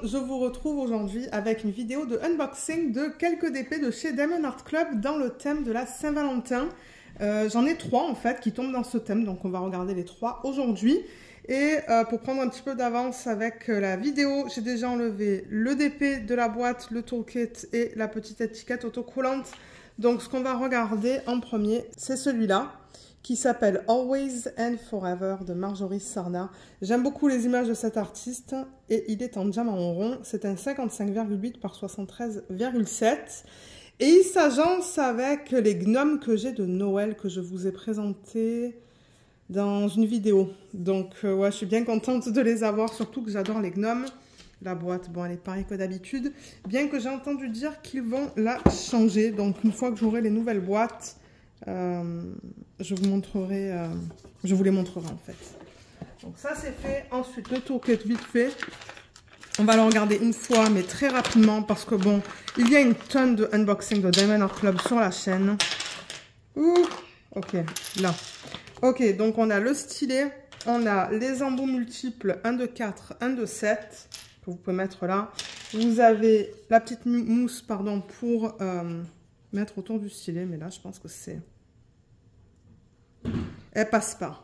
je vous retrouve aujourd'hui avec une vidéo de unboxing de quelques DP de chez Diamond Art Club dans le thème de la Saint-Valentin. J'en ai 3 en fait qui tombent dans ce thème, donc on va regarder les 3 aujourd'hui. Et pour prendre un petit peu d'avance avec la vidéo, j'ai déjà enlevé le DP de la boîte, le toolkit et la petite étiquette autocollante. Donc ce qu'on va regarder en premier, c'est celui-là, qui s'appelle Always and Forever de Marjorie Sarna. J'aime beaucoup les images de cet artiste et il est en diamant rond. C'est un 55,8 par 73,7 et il s'agence avec les gnomes que j'ai de Noël que je vous ai présentés dans une vidéo. Donc ouais, je suis bien contente de les avoir, surtout que j'adore les gnomes. La boîte, bon, elle est pareille que d'habitude, bien que j'ai entendu dire qu'ils vont la changer. Donc une fois que j'aurai les nouvelles boîtes, je vous montrerai, je vous les montrerai en fait. Donc ça c'est fait. Ensuite le toolkit vite fait. On va le regarder une fois mais très rapidement parce que bon, il y a une tonne de unboxing de Diamond Art Club sur la chaîne. Ouh, ok, là. Ok, donc on a le stylet, on a les embouts multiples, 1 de 4, 1 de 7 que vous pouvez mettre là. Vous avez la petite mousse, pardon, pour mettre autour du stylet, mais là je pense que c'est... Elle passe pas.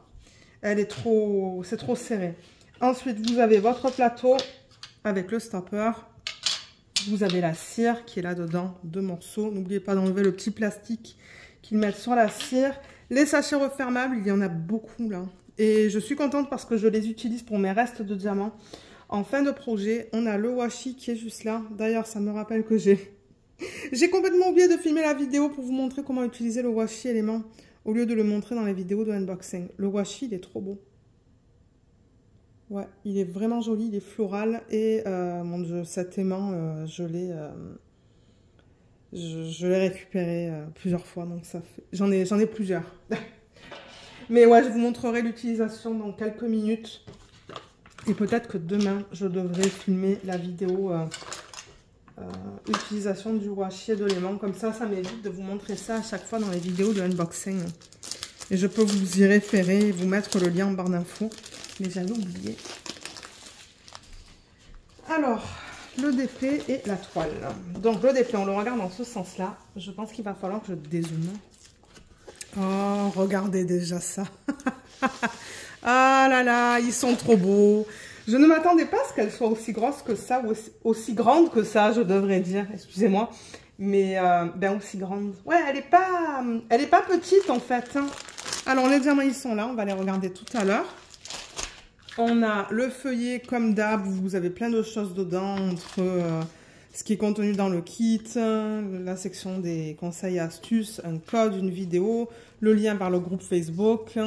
Elle est trop... C'est trop serré. Ensuite, vous avez votre plateau avec le stopper. Vous avez la cire qui est là-dedans, 2 morceaux. N'oubliez pas d'enlever le petit plastique qu'ils mettent sur la cire. Les sachets refermables, il y en a beaucoup là. Et je suis contente parce que je les utilise pour mes restes de diamants. En fin de projet, on a le washi qui est juste là. D'ailleurs, ça me rappelle que j'ai complètement oublié de filmer la vidéo pour vous montrer comment utiliser le washi élément au lieu de le montrer dans les vidéos de unboxing. Le washi, il est trop beau. Ouais, il est vraiment joli, il est floral. Et mon Dieu, cet aimant, je l'ai récupéré plusieurs fois. Donc ça fait... J'en ai plusieurs. Mais ouais, je vous montrerai l'utilisation dans quelques minutes. Et peut-être que demain, je devrais filmer la vidéo utilisation du washi et de l'aimant. Comme ça, ça m'évite de vous montrer ça à chaque fois dans les vidéos de unboxing. Et je peux vous y référer et vous mettre le lien en barre d'infos. Mais j'avais oublié. Alors, le DP et la toile. Donc, le DP, on le regarde dans ce sens-là. Je pense qu'il va falloir que je dézoome. Oh, regardez déjà ça. Ah là là, ils sont trop beaux. Je ne m'attendais pas à ce qu'elle soit aussi grosse que ça, ou aussi grande que ça, je devrais dire. Excusez-moi. Mais, ben aussi grande. Ouais, elle est pas petite en fait. Hein. Alors, les diamants, ils sont là. On va les regarder tout à l'heure. On a le feuillet comme d'hab. Vous avez plein de choses dedans, entre ce qui est contenu dans le kit, la section des conseils et astuces, un code, une vidéo, le lien vers le groupe Facebook,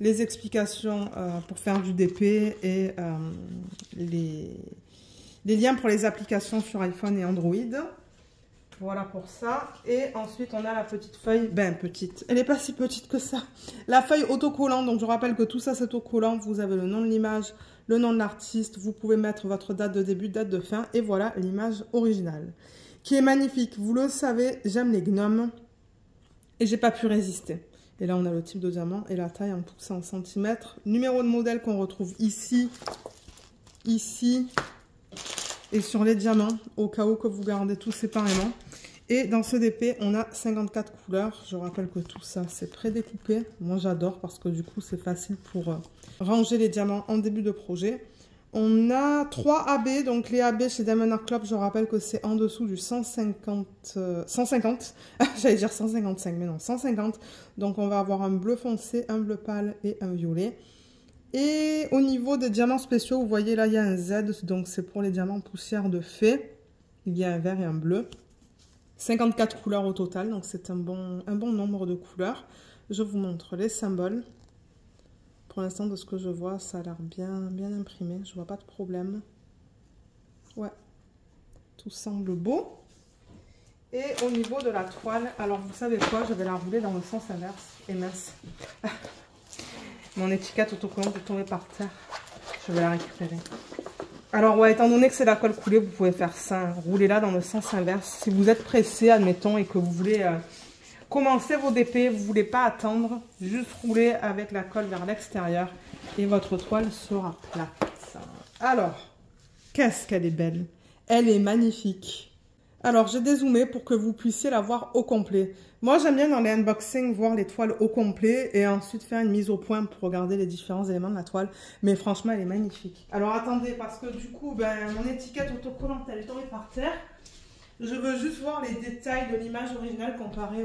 les explications pour faire du DP et les liens pour les applications sur iPhone et Android. Voilà pour ça. Et ensuite, on a la petite feuille. Ben, petite. Elle n'est pas si petite que ça. La feuille autocollante. Donc, je rappelle que tout ça, c'est autocollant. Vous avez le nom de l'image, le nom de l'artiste. Vous pouvez mettre votre date de début, date de fin. Et voilà l'image originale. Qui est magnifique. Vous le savez, j'aime les gnomes. Et j'ai pas pu résister. Et là, on a le type de diamant et la taille en pouces en centimètres. Numéro de modèle qu'on retrouve ici. Ici. Et sur les diamants, au cas où que vous gardez tout séparément. Et dans ce DP, on a 54 couleurs. Je rappelle que tout ça, c'est prédécoupé. Moi, j'adore parce que du coup, c'est facile pour ranger les diamants en début de projet. On a 3 AB. Donc, les AB chez Diamond Art Club, je rappelle que c'est en dessous du 150. J'allais dire 155, mais non, 150. Donc, on va avoir un bleu foncé, un bleu pâle et un violet. Et au niveau des diamants spéciaux, vous voyez là, il y a un Z, donc c'est pour les diamants poussière de fée. Il y a un vert et un bleu. 54 couleurs au total, donc c'est un bon nombre de couleurs. Je vous montre les symboles. Pour l'instant, de ce que je vois, ça a l'air bien imprimé. Je vois pas de problème. Ouais, tout semble beau. Et au niveau de la toile, alors vous savez quoi, je vais la rouler dans le sens inverse. Et mince. Mon étiquette autocollante est tombée par terre. Je vais la récupérer. Alors ouais, étant donné que c'est la colle coulée, vous pouvez faire ça. Hein. Roulez-la dans le sens inverse. Si vous êtes pressé, admettons, et que vous voulez commencer vos DP, vous ne voulez pas attendre, juste rouler avec la colle vers l'extérieur et votre toile sera plate. Alors, Qu'est-ce qu'elle est belle. Elle est magnifique. Alors, j'ai dézoomé pour que vous puissiez la voir au complet. Moi, j'aime bien dans les unboxings voir les toiles au complet et ensuite faire une mise au point pour regarder les différents éléments de la toile. Mais franchement, elle est magnifique. Alors, attendez, parce que du coup, mon étiquette autocollante, elle est tombée par terre. Je veux juste voir les détails de l'image originale comparée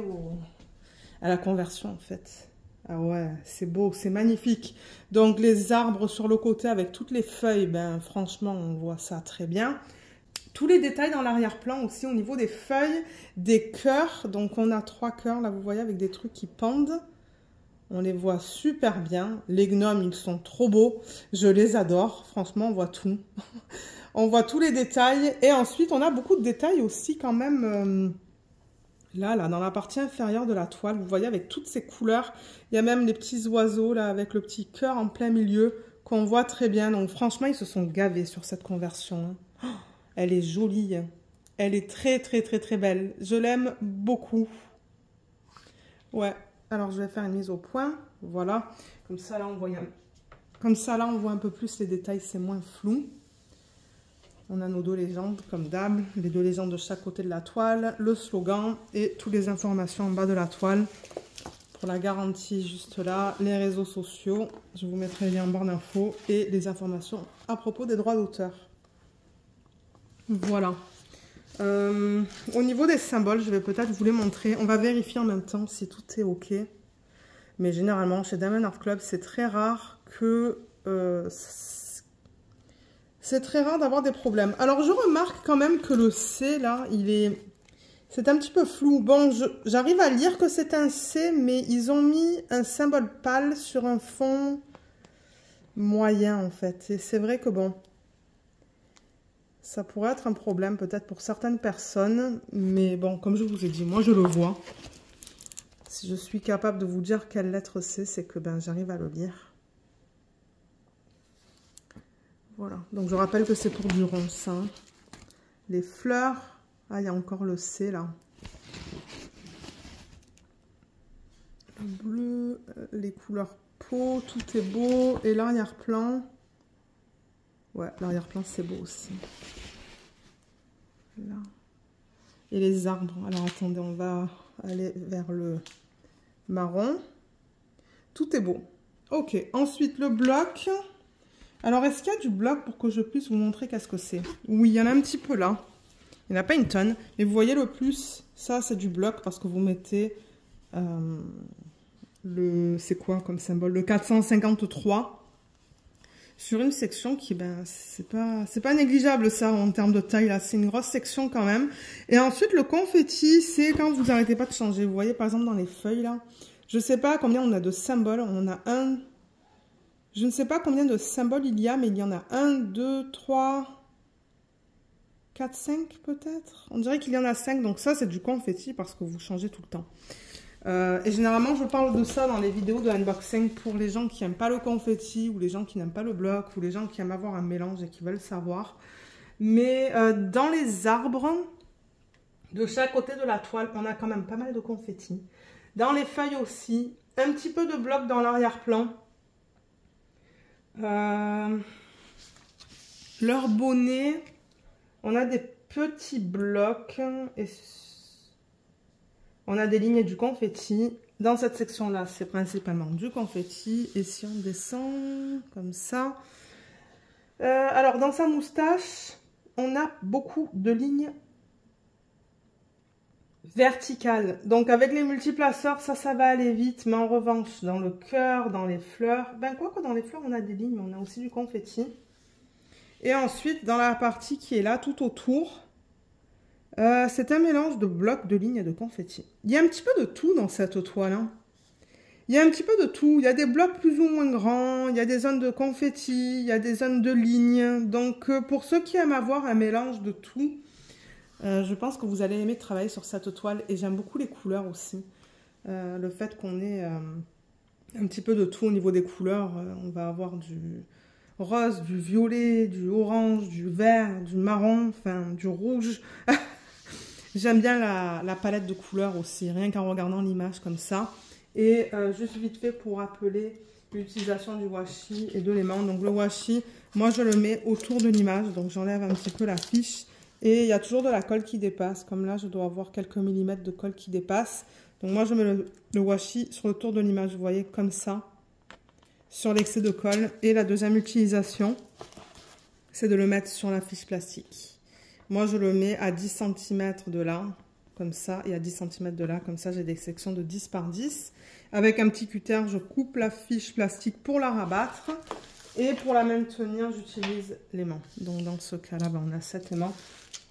à la conversion, en fait. Ah ouais, c'est beau, c'est magnifique. Donc, les arbres sur le côté avec toutes les feuilles, franchement, on voit ça très bien. Tous les détails dans l'arrière-plan aussi au niveau des feuilles, des cœurs. Donc, on a 3 cœurs, là, vous voyez, avec des trucs qui pendent. On les voit super bien. Les gnomes, ils sont trop beaux. Je les adore. Franchement, on voit tout. On voit tous les détails. Et ensuite, on a beaucoup de détails aussi quand même... Là, dans la partie inférieure de la toile, vous voyez, avec toutes ces couleurs. Il y a même les petits oiseaux, là, avec le petit cœur en plein milieu, qu'on voit très bien. Donc, franchement, ils se sont gavés sur cette conversion. Oh, elle est jolie. Elle est très, très, très, très belle. Je l'aime beaucoup. Ouais. Alors, je vais faire une mise au point. Voilà. Comme ça, là, on voit un peu plus les détails. C'est moins flou. On a nos 2 légendes, comme d'hab, les 2 légendes de chaque côté de la toile, le slogan et toutes les informations en bas de la toile. Pour la garantie, juste là, les réseaux sociaux, je vous mettrai les liens en barre d'infos et les informations à propos des droits d'auteur. Voilà. Au niveau des symboles, je vais peut-être vous les montrer. On va vérifier en même temps si tout est OK. Mais généralement, chez Diamond Art Club, c'est très rare que... c'est très rare d'avoir des problèmes. Alors, je remarque quand même que le C, là, c'est un petit peu flou. Bon, j'arrive à lire que c'est un C, mais ils ont mis un symbole pâle sur un fond moyen, en fait. Et c'est vrai que, bon, ça pourrait être un problème peut-être pour certaines personnes. Mais bon, comme je vous ai dit, moi, je le vois. Si je suis capable de vous dire quelle lettre c'est que, j'arrive à le lire. Voilà, donc je rappelle que c'est pour du ronce. Hein. Les fleurs, ah il y a encore le C là. Le bleu, les couleurs peau, tout est beau. Et l'arrière-plan, ouais, l'arrière-plan c'est beau aussi. Là. Et les arbres, alors attendez, on va aller vers le marron. Tout est beau. Ok, ensuite le bloc. Alors, est-ce qu'il y a du bloc pour que je puisse vous montrer qu'est-ce que c'est? Oui, il y en a un petit peu là. Il n'y en a pas une tonne. Mais vous voyez le plus, ça c'est du bloc parce que vous mettez c'est quoi comme symbole? Le 453 sur une section qui, c'est pas négligeable ça en termes de taille là. C'est une grosse section quand même. Et ensuite, le confetti, c'est quand vous n'arrêtez pas de changer. Vous voyez par exemple dans les feuilles là. Je ne sais pas combien on a de symboles. On a un... Je ne sais pas combien de symboles il y a, mais il y en a 1, 2, 3, 4, 5 peut-être. On dirait qu'il y en a 5, donc ça c'est du confetti parce que vous changez tout le temps. Et généralement je parle de ça dans les vidéos de unboxing pour les gens qui n'aiment pas le confetti, ou les gens qui n'aiment pas le bloc, ou les gens qui aiment avoir un mélange et qui veulent savoir. Mais dans les arbres, de chaque côté de la toile, on a quand même pas mal de confetti. Dans les feuilles aussi, un petit peu de bloc dans l'arrière-plan. Leur bonnet, on a des petits blocs et on a des lignes et du confetti. Dans cette section là, c'est principalement du confetti. Et si on descend comme ça, alors dans sa moustache, on a beaucoup de lignes verticales. Donc avec les multiplaceurs, ça va aller vite. Mais en revanche, dans le cœur, dans les fleurs, quoi que dans les fleurs, on a des lignes, mais on a aussi du confetti. Et ensuite, dans la partie qui est là, tout autour, c'est un mélange de blocs, de lignes et de confetti. Il y a un petit peu de tout dans cette toile. Hein. Il y a un petit peu de tout. Il y a des blocs plus ou moins grands, il y a des zones de confetti, il y a des zones de lignes. Donc, pour ceux qui aiment avoir un mélange de tout, je pense que vous allez aimer travailler sur cette toile. Et j'aime beaucoup les couleurs aussi. Le fait qu'on ait un petit peu de tout au niveau des couleurs. On va avoir du rose, du violet, du orange, du vert, du marron, enfin du rouge. J'aime bien la palette de couleurs aussi, rien qu'en regardant l'image comme ça. Et juste vite fait pour rappeler l'utilisation du washi et de l'aimant. Donc le washi, moi je le mets autour de l'image, donc j'enlève un petit peu la fiche. Et il y a toujours de la colle qui dépasse, comme là je dois avoir quelques millimètres de colle qui dépasse. Donc moi je mets le washi sur le tour de l'image, vous voyez, comme ça, sur l'excès de colle. Et la deuxième utilisation, c'est de le mettre sur la fiche plastique. Moi je le mets à 10 cm de là, comme ça, et à 10 cm de là, comme ça j'ai des sections de 10 par 10. Avec un petit cutter, je coupe la fiche plastique pour la rabattre. Et pour la maintenir, j'utilise l'aimant. Donc dans ce cas-là, on a 7 aimants.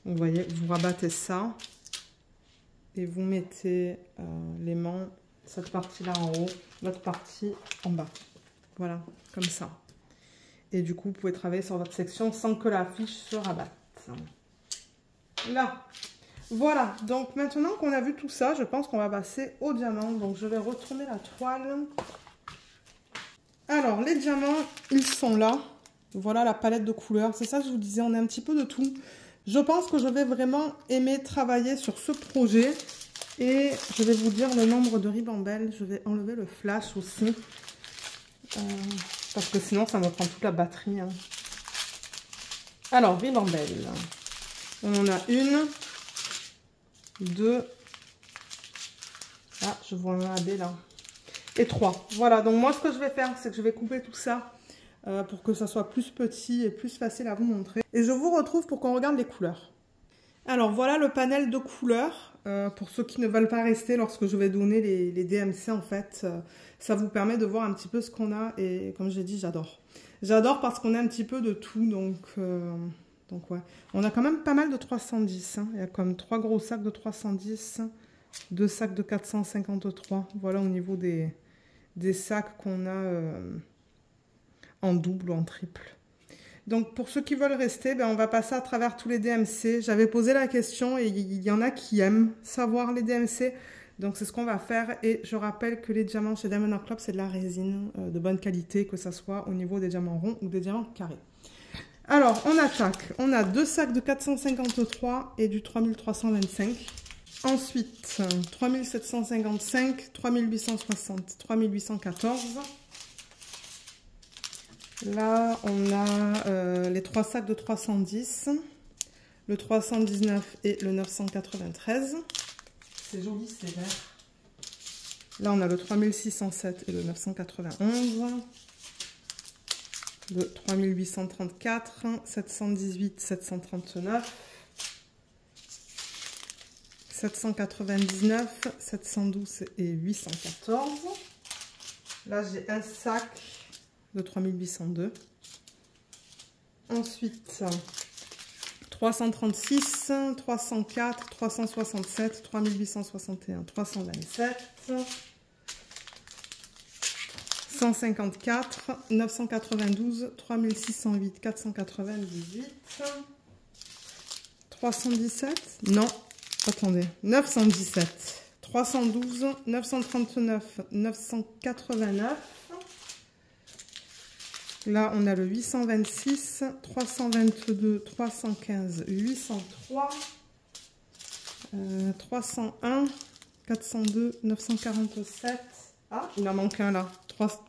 Vous voyez, vous rabattez ça. Et vous mettez l'aimant, cette partie-là en haut, l'autre partie en bas. Voilà, comme ça. Et du coup, vous pouvez travailler sur votre section sans que la fiche se rabatte. Là. Voilà, donc maintenant qu'on a vu tout ça, je pense qu'on va passer au diamant. Donc je vais retourner la toile. Alors les diamants, ils sont là. Voilà la palette de couleurs. C'est ça que je vous disais, on a un petit peu de tout. Je pense que je vais vraiment aimer travailler sur ce projet. Et je vais vous dire le nombre de ribambelles. Je vais enlever le flash aussi. Parce que sinon ça me prend toute la batterie. Hein. Alors, ribambelles. On en a une. 2, ah, je vois un AB là, et 3. Voilà, donc moi ce que je vais faire, c'est que je vais couper tout ça pour que ça soit plus petit et plus facile à vous montrer. Et je vous retrouve pour qu'on regarde les couleurs. Alors voilà le panel de couleurs. Pour ceux qui ne veulent pas rester lorsque je vais donner les DMC, en fait, ça vous permet de voir un petit peu ce qu'on a. Et comme j'ai dit, j'adore. J'adore parce qu'on a un petit peu de tout, donc ouais, on a quand même pas mal de 310. Hein. Il y a comme 3 gros sacs de 310, 2 sacs de 453. Voilà au niveau des sacs qu'on a en double ou en triple. Donc pour ceux qui veulent rester, on va passer à travers tous les DMC. J'avais posé la question et il y en a qui aiment savoir les DMC. Donc c'est ce qu'on va faire. Et je rappelle que les diamants chez Diamond Art Club, c'est de la résine de bonne qualité, que ce soit au niveau des diamants ronds ou des diamants carrés. Alors, on attaque. On a 2 sacs de 453 et du 3325. Ensuite, 3755, 3860, 3814. Là, on a les 3 sacs de 310, le 319 et le 993. C'est joli, c'est vert. Là, on a le 3607 et le 991. Le 3834, 718, 739, 799, 712 et 814. Là, j'ai un sac de 3802. Ensuite, 336, 304, 367, 3861, 327. 154, 992, 3608, 498, 317, non, attendez, 917, 312, 939, 989, là on a le 826, 322, 315, 803, 301, 402, 947, ah, il en manque un là.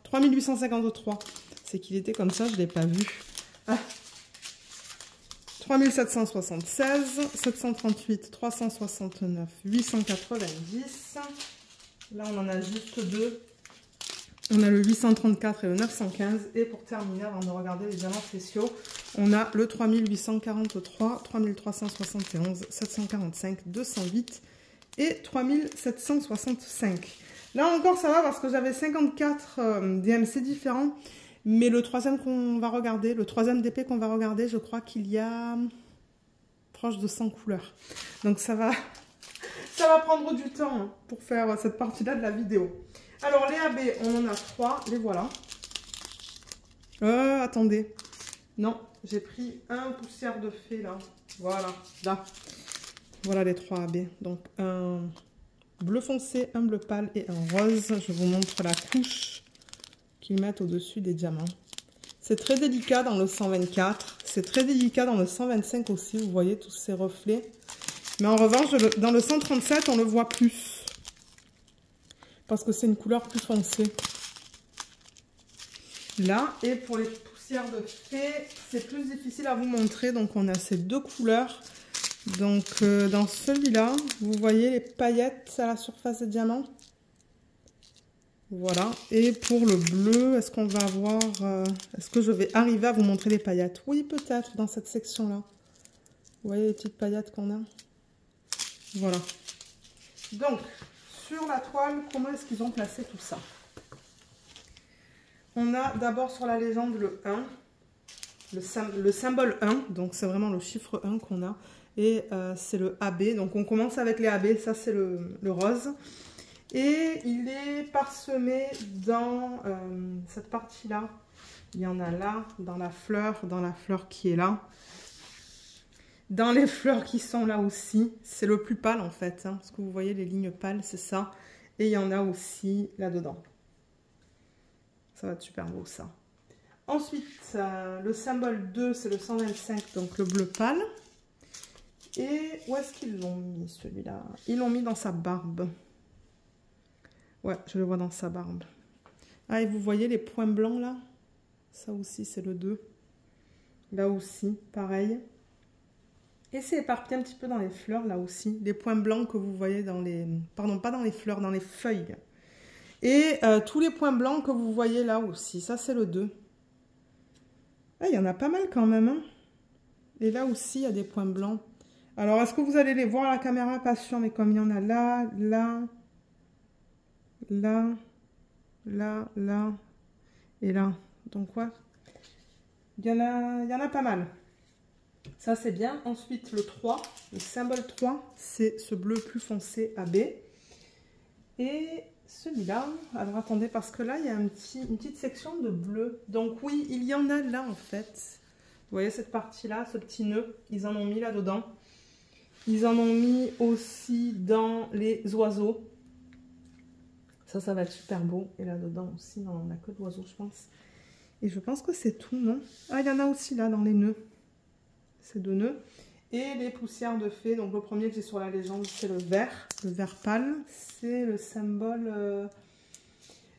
3853. C'est qu'il était comme ça, je ne l'ai pas vu. Ah. 3776, 738, 369, 890. Là, on en a juste 2. On a le 834 et le 915. Et pour terminer, avant de regarder les diamants spéciaux, on a le 3843, 3371, 745, 208 et 3765. Là encore, ça va parce que j'avais 54 DMC différents. Mais le troisième qu'on va regarder, le troisième DP qu'on va regarder, je crois qu'il y a proche de 100 couleurs. Donc ça va prendre du temps pour faire cette partie-là de la vidéo. Alors les AB, on en a 3, les voilà. Attendez. Non, j'ai pris un poussière de fée là. Voilà, là. Voilà les 3 AB. Donc un bleu foncé, un bleu pâle et un rose. Je vous montre la couche qu'ils mettent au-dessus des diamants. C'est très délicat dans le 124. C'est très délicat dans le 125 aussi. Vous voyez tous ces reflets. Mais en revanche, dans le 137, on le voit plus. parce que c'est une couleur plus foncée. Là, et pour les poussières de fée, c'est plus difficile à vous montrer. Donc, on a ces deux couleurs. Donc, dans celui-là, vous voyez les paillettes à la surface des diamants. Voilà. Et pour le bleu, est-ce qu'on va avoir... est-ce que je vais arriver à vous montrer les paillettes? Oui, peut-être, dans cette section-là. Vous voyez les petites paillettes qu'on a? Voilà. Donc, sur la toile, comment est-ce qu'ils ont placé tout ça? On a d'abord sur la légende le 1, le symbole 1, donc c'est vraiment le chiffre 1 qu'on a. Et c'est le AB, donc on commence avec les AB, ça c'est le rose. Et il est parsemé dans cette partie-là. Il y en a là, dans la fleur qui est là. Dans les fleurs qui sont là aussi, c'est le plus pâle en fait, hein, parce que vous voyez les lignes pâles, c'est ça. Et il y en a aussi là-dedans. Ça va être super beau ça. Ensuite, le symbole 2, c'est le 125, donc le bleu pâle. Et où est-ce qu'ils l'ont mis celui-là? Ils l'ont mis dans sa barbe. Ouais, je le vois dans sa barbe. Ah, et vous voyez les points blancs là? Ça aussi, c'est le 2. Là aussi, pareil. Et c'est éparpillé un petit peu dans les fleurs, là aussi. Les points blancs que vous voyez dans les... Pardon, pas dans les fleurs, dans les feuilles. Et tous les points blancs que vous voyez là aussi. Ça, c'est le 2. Ah, il y en a pas mal quand même. Hein. Et là aussi, il y a des points blancs. Alors, est-ce que vous allez les voir à la caméra? Pas sûr, mais comme il y en a là, là, là, là, là, et là. Donc, ouais. Il y en a pas mal. Ça, c'est bien. Ensuite, le 3, le symbole 3, c'est ce bleu plus foncé AB. Et celui-là, alors attendez, parce que là, il y a une petite section de bleu. Donc oui, il y en a là, en fait. Vous voyez cette partie-là, ce petit nœud, ils en ont mis là-dedans. Ils en ont mis aussi dans les oiseaux. Ça va être super beau. Et là-dedans aussi, non, on n'a que d'oiseaux, je pense. Et je pense que c'est tout, non? Ah, il y en a aussi là, dans les nœuds. Ces deux nœuds. Et les poussières de fée. Donc le premier que j'ai sur la légende, c'est le vert pâle. C'est le symbole...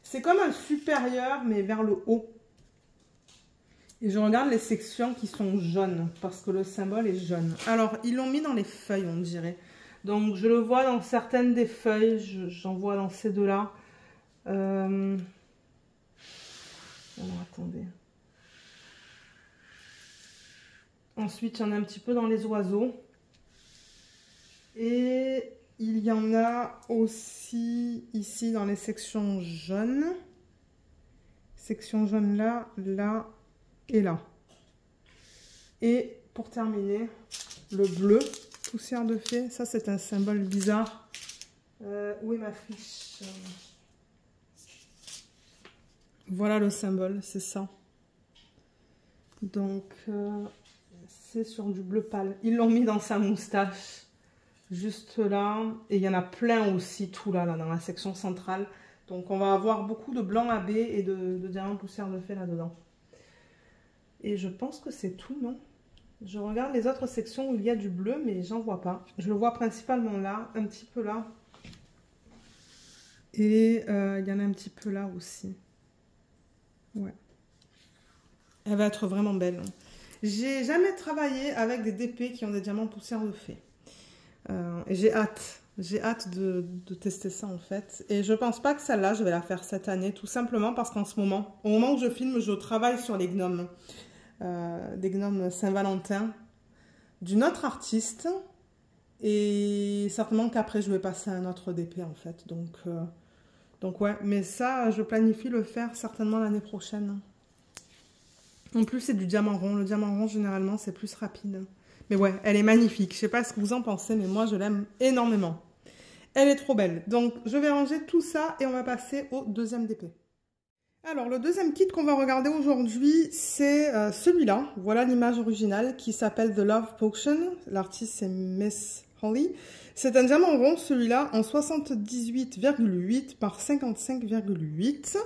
c'est comme un supérieur, mais vers le haut. Et je regarde les sections qui sont jaunes, parce que le symbole est jaune. Alors, ils l'ont mis dans les feuilles, on dirait. Donc, je le vois dans certaines des feuilles. J'en vois dans ces deux-là. Alors, attendez. Ensuite, il y en a un petit peu dans les oiseaux. Et il y en a aussi ici dans les sections jaunes. Section jaune là, là et là. Et pour terminer, le bleu, poussière de fée. Ça, c'est un symbole bizarre. Où est ma fiche? Voilà le symbole, c'est ça. Donc... c'est sur du bleu pâle. Ils l'ont mis dans sa moustache. Juste là. Et il y en a plein aussi, tout là, dans la section centrale. Donc on va avoir beaucoup de blanc AB et de diamants poussière de fée là-dedans. Et je pense que c'est tout, non? Je regarde les autres sections où il y a du bleu, mais j'en vois pas. Je le vois principalement là, un petit peu là. Et il y en a un petit peu là aussi. Ouais. Elle va être vraiment belle. J'ai jamais travaillé avec des DP qui ont des diamants poussière de fée. Et j'ai hâte de tester ça en fait. Et je pense pas que celle-là, je vais la faire cette année, tout simplement parce qu'en ce moment, au moment où je filme, je travaille sur les gnomes. Des gnomes Saint-Valentin d'une autre artiste. Et certainement qu'après, je vais passer à un autre DP en fait. Donc ouais, mais ça, je planifie le faire certainement l'année prochaine. En plus, c'est du diamant rond. Le diamant rond, généralement, c'est plus rapide. Mais ouais, elle est magnifique. Je sais pas ce que vous en pensez, mais moi, je l'aime énormément. Elle est trop belle. Donc, je vais ranger tout ça et on va passer au deuxième DP. Alors, le deuxième kit qu'on va regarder aujourd'hui, c'est celui-là. Voilà l'image originale qui s'appelle The Love Potion. L'artiste, c'est Miss Holly. C'est un diamant rond, celui-là, en 78,8 par 55,8.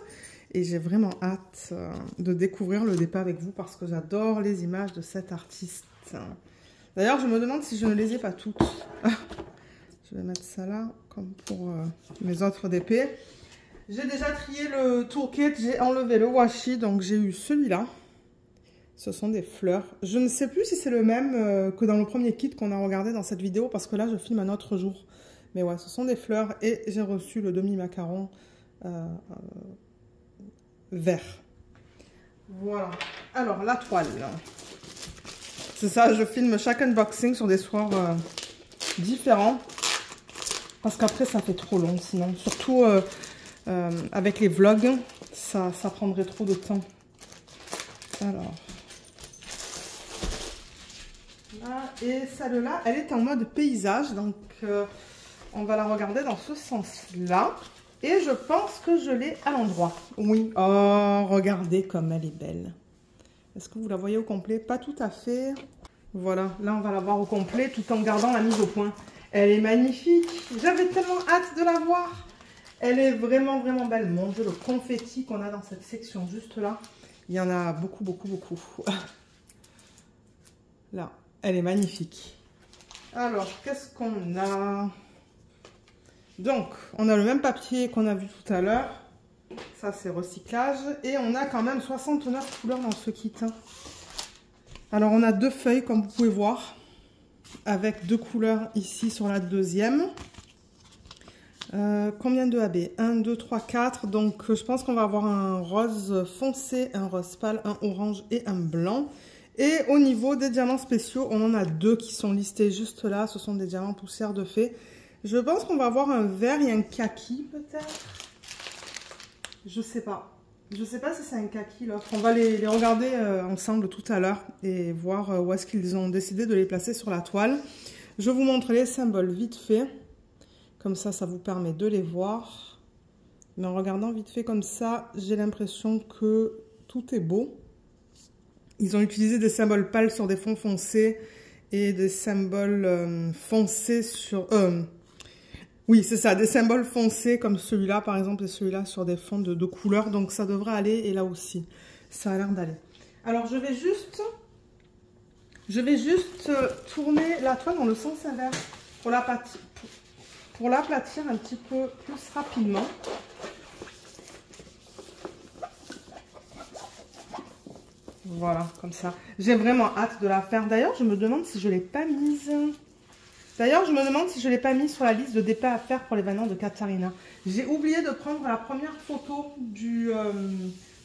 Et j'ai vraiment hâte de découvrir le DP avec vous parce que j'adore les images de cet artiste. D'ailleurs, je me demande si je ne les ai pas toutes. Je vais mettre ça là, comme pour mes autres DP. J'ai déjà trié le toolkit, j'ai enlevé le washi, donc j'ai eu celui-là. Ce sont des fleurs. Je ne sais plus si c'est le même que dans le premier kit qu'on a regardé dans cette vidéo, parce que là, je filme un autre jour. Mais ouais, ce sont des fleurs et j'ai reçu le demi-macaron vert. Voilà. Alors, la toile. C'est ça, je filme chaque unboxing sur des soirs différents. Parce qu'après, ça fait trop long sinon. Surtout avec les vlogs, ça prendrait trop de temps. Alors... Et celle-là, elle est en mode paysage, donc on va la regarder dans ce sens-là. Et je pense que je l'ai à l'endroit. Oui. Oh, regardez comme elle est belle. Est-ce que vous la voyez au complet? Pas tout à fait. Voilà, là on va la voir au complet tout en gardant la mise au point. Elle est magnifique. J'avais tellement hâte de la voir. Elle est vraiment, vraiment belle. Mon Dieu, le confetti qu'on a dans cette section juste là. Il y en a beaucoup, beaucoup, beaucoup. Là. Elle est magnifique. Alors, qu'est-ce qu'on a? Donc, on a le même papier qu'on a vu tout à l'heure. Ça, c'est recyclage. Et on a quand même 69 couleurs dans ce kit. Alors, on a 2 feuilles, comme vous pouvez voir. Avec 2 couleurs ici sur la deuxième. Combien de AB? 1, 2, 3, 4. Donc, je pense qu'on va avoir un rose foncé, un rose pâle, un orange et un blanc. Et au niveau des diamants spéciaux, on en a 2 qui sont listés juste là. Ce sont des diamants poussière de fée. Je pense qu'on va avoir un vert et un kaki peut-être. Je sais pas. Je sais pas si c'est un kaki l'autre. On va les regarder ensemble tout à l'heure et voir où est-ce qu'ils ont décidé de les placer sur la toile. Je vous montre les symboles vite fait. Comme ça, ça vous permet de les voir. Mais en regardant vite fait comme ça, j'ai l'impression que tout est beau. Ils ont utilisé des symboles pâles sur des fonds foncés et des symboles foncés sur... oui, c'est ça, des symboles foncés comme celui-là, par exemple, et celui-là sur des fonds de couleurs. Donc, ça devrait aller, et là aussi, ça a l'air d'aller. Alors, je vais juste tourner la toile dans le sens inverse pour l'aplatir un petit peu plus rapidement. Voilà, comme ça. J'ai vraiment hâte de la faire. D'ailleurs, je me demande si je ne l'ai pas mise. D'ailleurs, je me demande si je ne l'ai pas mise sur la liste de DP à faire pour l'événement de Katharina. J'ai oublié de prendre la première photo du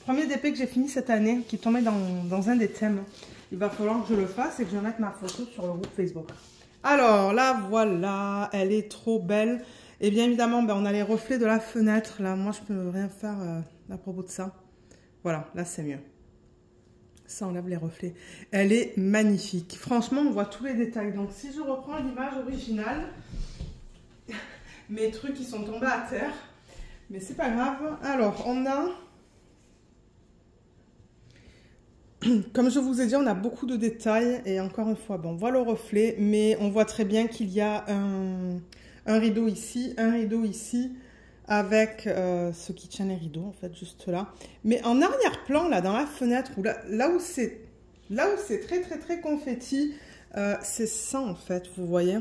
premier DP que j'ai fini cette année, qui tombait dans un des thèmes. Il va falloir que je le fasse et que je mette ma photo sur le groupe Facebook. Alors, là, voilà. Elle est trop belle. Et bien évidemment, ben, on a les reflets de la fenêtre. Là, moi, je peux rien faire à propos de ça. Voilà, là, c'est mieux. Ça enlève les reflets. Elle est magnifique. Franchement, on voit tous les détails. Donc, si je reprends l'image originale, mes trucs, ils sont tombés à terre. Mais c'est pas grave. Alors, on a... Comme je vous ai dit, on a beaucoup de détails. Et encore une fois, bon, on voit le reflet. Mais on voit très bien qu'il y a un rideau ici, un rideau ici. Avec ce qui tient les rideaux, en fait, juste là. Mais en arrière-plan, là, dans la fenêtre, là où c'est très, très, très confetti, c'est ça, en fait, vous voyez.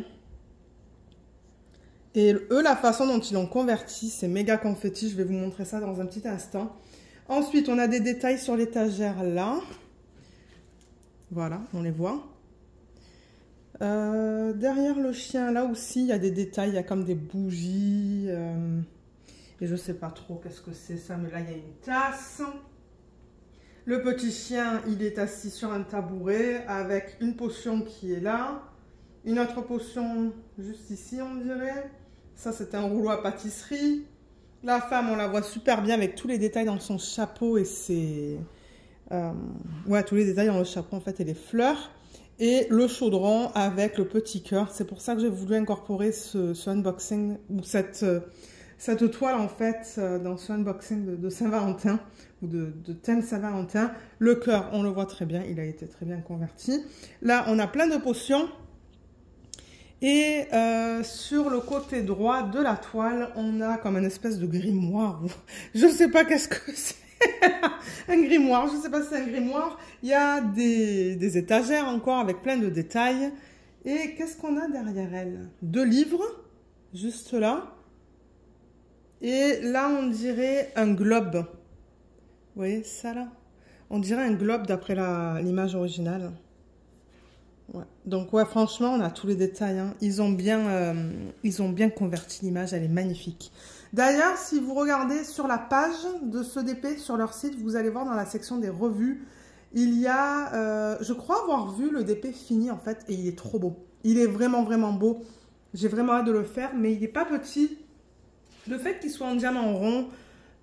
Et eux, la façon dont ils l'ont converti, c'est méga confetti. Je vais vous montrer ça dans un petit instant. Ensuite, on a des détails sur l'étagère, là. Voilà, on les voit. Derrière le chien, là aussi, il y a des détails. Il y a comme des bougies... Et je ne sais pas trop qu'est-ce que c'est ça, mais là, il y a une tasse. Le petit chien, il est assis sur un tabouret avec une potion qui est là. Une autre potion juste ici, on dirait. Ça, c'est un rouleau à pâtisserie. La femme, on la voit super bien avec tous les détails dans son chapeau et ses... ouais, tous les détails dans le chapeau, en fait, et les fleurs. Et le chaudron avec le petit cœur. C'est pour ça que j'ai voulu incorporer ce unboxing ou cette toile, en fait, dans ce unboxing de Saint-Valentin, ou de thème Saint-Valentin. Le cœur, on le voit très bien, il a été très bien converti. Là, on a plein de potions. Et sur le côté droit de la toile, on a comme une espèce de grimoire. Je ne sais pas qu'est-ce que c'est. Un grimoire, je ne sais pas si c'est un grimoire. Il y a des étagères encore avec plein de détails. Et qu'est-ce qu'on a derrière elle? 2 livres, juste là. Et là, on dirait un globe. Vous voyez ça là? On dirait un globe d'après l'image originale. Ouais. Donc ouais, franchement, on a tous les détails. Hein. Ils ont bien converti l'image, elle est magnifique. D'ailleurs, si vous regardez sur la page de ce DP, sur leur site, vous allez voir dans la section des revues, il y a, je crois avoir vu le DP fini en fait, et il est trop beau. Il est vraiment, vraiment beau. J'ai vraiment hâte de le faire, mais il n'est pas petit. Le fait qu'il soit en diamant rond,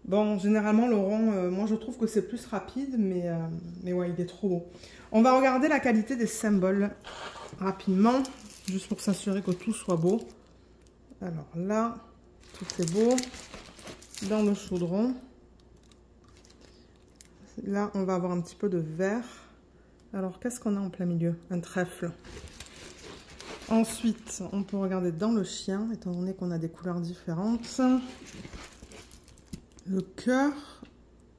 bon, généralement, le rond, moi, je trouve que c'est plus rapide, mais ouais, il est trop beau. On va regarder la qualité des symboles rapidement, juste pour s'assurer que tout soit beau. Alors là, tout est beau. Dans le chaudron. Là, on va avoir un petit peu de vert. Alors, qu'est-ce qu'on a en plein milieu? Un trèfle. Ensuite, on peut regarder dans le chien, étant donné qu'on a des couleurs différentes. Le cœur.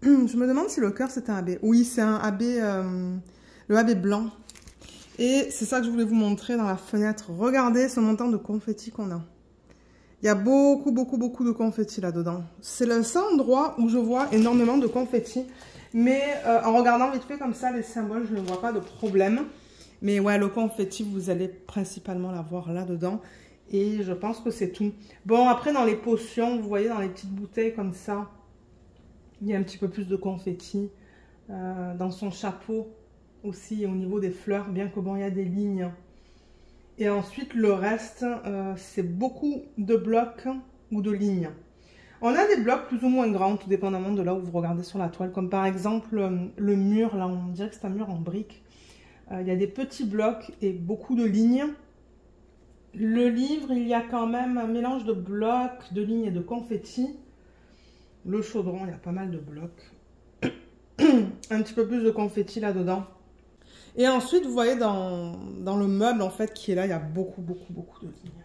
Je me demande si le cœur c'est un AB. Oui, c'est un AB, le AB blanc. Et c'est ça que je voulais vous montrer dans la fenêtre. Regardez ce montant de confetti qu'on a. Il y a beaucoup, beaucoup, beaucoup de confetti là-dedans. C'est le seul endroit où je vois énormément de confetti. Mais en regardant vite fait comme ça les symboles, je ne vois pas de problème. Mais ouais, le confetti, vous allez principalement l'avoir là-dedans. Et je pense que c'est tout. Bon, après, dans les potions, vous voyez, dans les petites bouteilles comme ça, il y a un petit peu plus de confetti. Dans son chapeau aussi, au niveau des fleurs, bien que bon, il y a des lignes. Et ensuite, le reste, c'est beaucoup de blocs ou de lignes. On a des blocs plus ou moins grands, tout dépendamment de là où vous regardez sur la toile. Comme par exemple, le mur, là, on dirait que c'est un mur en briques. Il y a des petits blocs et beaucoup de lignes. Le livre, il y a quand même un mélange de blocs, de lignes et de confettis. Le chaudron, il y a pas mal de blocs. Un petit peu plus de confettis là-dedans. Et ensuite, vous voyez dans le meuble, en fait, qui est là, il y a beaucoup, beaucoup, beaucoup de lignes.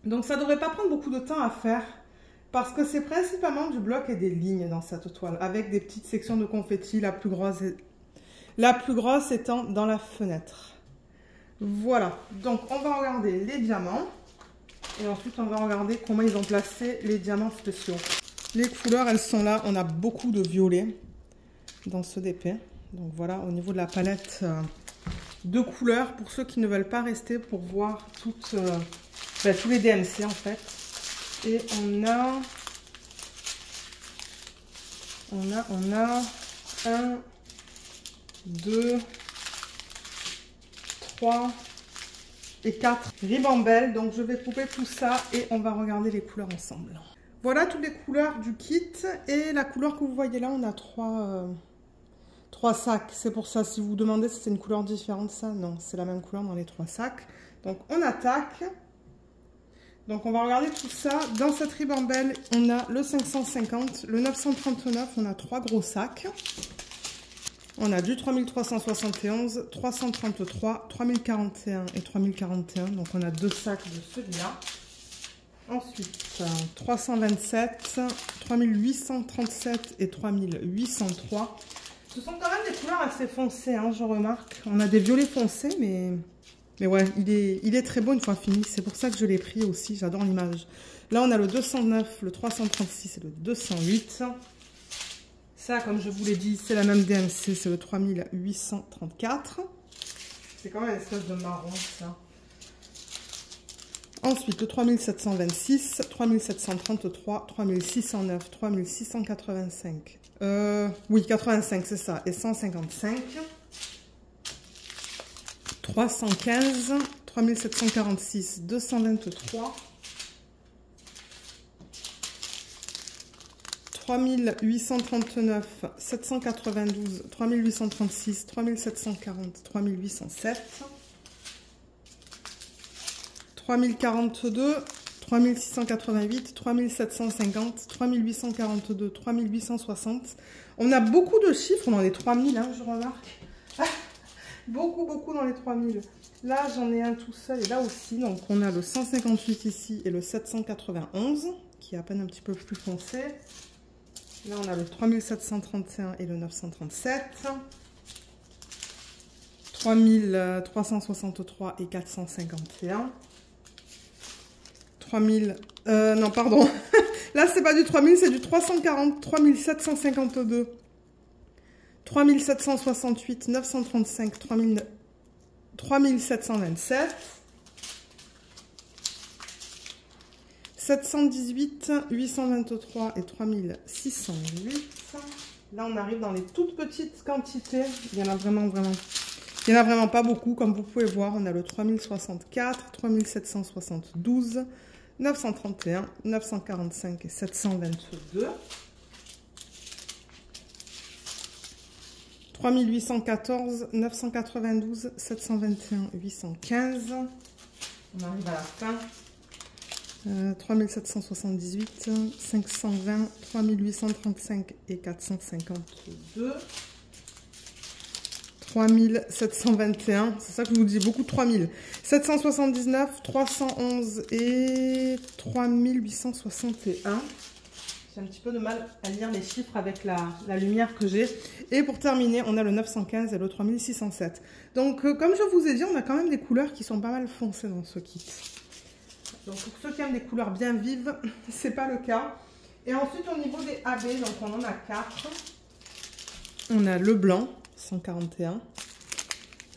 Donc, ça ne devrait pas prendre beaucoup de temps à faire. Parce que c'est principalement du bloc et des lignes dans cette toile. Avec des petites sections de confettis, la plus grosse étant dans la fenêtre. Voilà, donc on va regarder les diamants. Et ensuite, on va regarder comment ils ont placé les diamants spéciaux. Les couleurs, elles sont là. On a beaucoup de violet dans ce DP. Donc voilà, au niveau de la palette de couleurs, pour ceux qui ne veulent pas rester pour voir tous les DMC en fait. Et on a 1, 2, 3 et 4 ribambelles. Donc je vais couper tout ça et on va regarder les couleurs ensemble. Voilà toutes les couleurs du kit. Et la couleur que vous voyez là, on a 3 sacs. C'est pour ça, si vous vous demandez si c'est une couleur différente, ça, non, c'est la même couleur dans les 3 sacs. Donc on attaque. Donc on va regarder tout ça. Dans cette ribambelle, on a le 550, le 939, on a 3 gros sacs. On a du 3371, 333, 3041 et 3041. Donc on a 2 sacs de celui-là. Ensuite, 327, 3837 et 3803. Ce sont quand même des couleurs assez foncées, hein, je remarque. On a des violets foncés, mais ouais, il est très beau une fois fini. C'est pour ça que je l'ai pris aussi. J'adore l'image. Là, on a le 209, le 336 et le 208. Ça, comme je vous l'ai dit, c'est la même DMC. C'est le 3834. C'est quand même une espèce de marron, ça. Ensuite, le 3726, 3733, 3609, 3685. Oui, 85, c'est ça. Et 155. 315, 3746, 223, 3839, 792, 3836, 3740, 3807, 3042, 3688, 3750, 3842, 3860. On a beaucoup de chiffres dans les 3000, hein, je remarque. Beaucoup dans les 3000. Là, j'en ai un tout seul et là aussi. Donc, on a le 158 ici et le 791 qui est à peine un petit peu plus foncé. Là, on a le 3731 et le 937. 3363 et 451. 3000... non, pardon. Là, c'est pas du 3000, c'est du 340, 3752, 3768, 935, 3727, 718, 823 et 3608. Là, on arrive dans les toutes petites quantités. Il y en a vraiment pas beaucoup. Comme vous pouvez voir, on a le 3064, 3772, 931, 945 et 722. 3814, 992, 721, 815. On arrive à la fin. 3778, 520, 3835 et 452. 3721, c'est ça que je vous dis, beaucoup de 3000. 779, 311 et 3861. J'ai un petit peu de mal à lire les chiffres avec la lumière que j'ai. Et pour terminer, on a le 915 et le 3607. Donc, comme je vous ai dit, on a quand même des couleurs qui sont pas mal foncées dans ce kit. Donc, pour ceux qui aiment des couleurs bien vives, c'est pas le cas. Et ensuite, au niveau des AB, donc on en a 4. On a le blanc, 141.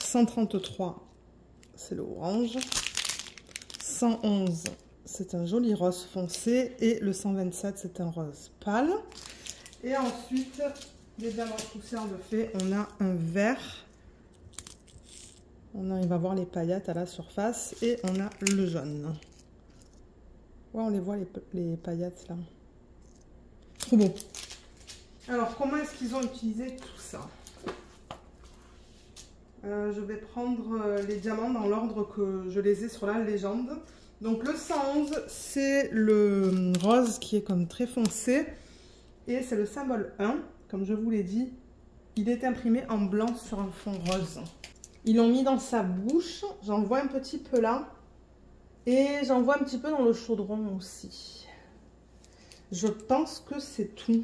133, c'est le orange. 111, c'est un joli rose foncé. Et le 127, c'est un rose pâle. Et ensuite, les diamants poussière de fée, on a un vert. On arrive à voir les paillettes à la surface. Et on a le jaune. Ouais, on les voit, les paillettes, là. Trop beau. Alors, comment est-ce qu'ils ont utilisé tout ça? Je vais prendre les diamants dans l'ordre que je les ai sur la légende. Donc, le 111, c'est le rose qui est comme très foncé. Et c'est le symbole 1. Comme je vous l'ai dit, il est imprimé en blanc sur un fond rose. Ils l'ont mis dans sa bouche. J'en vois un petit peu là. Et j'en vois un petit peu dans le chaudron aussi. Je pense que c'est tout.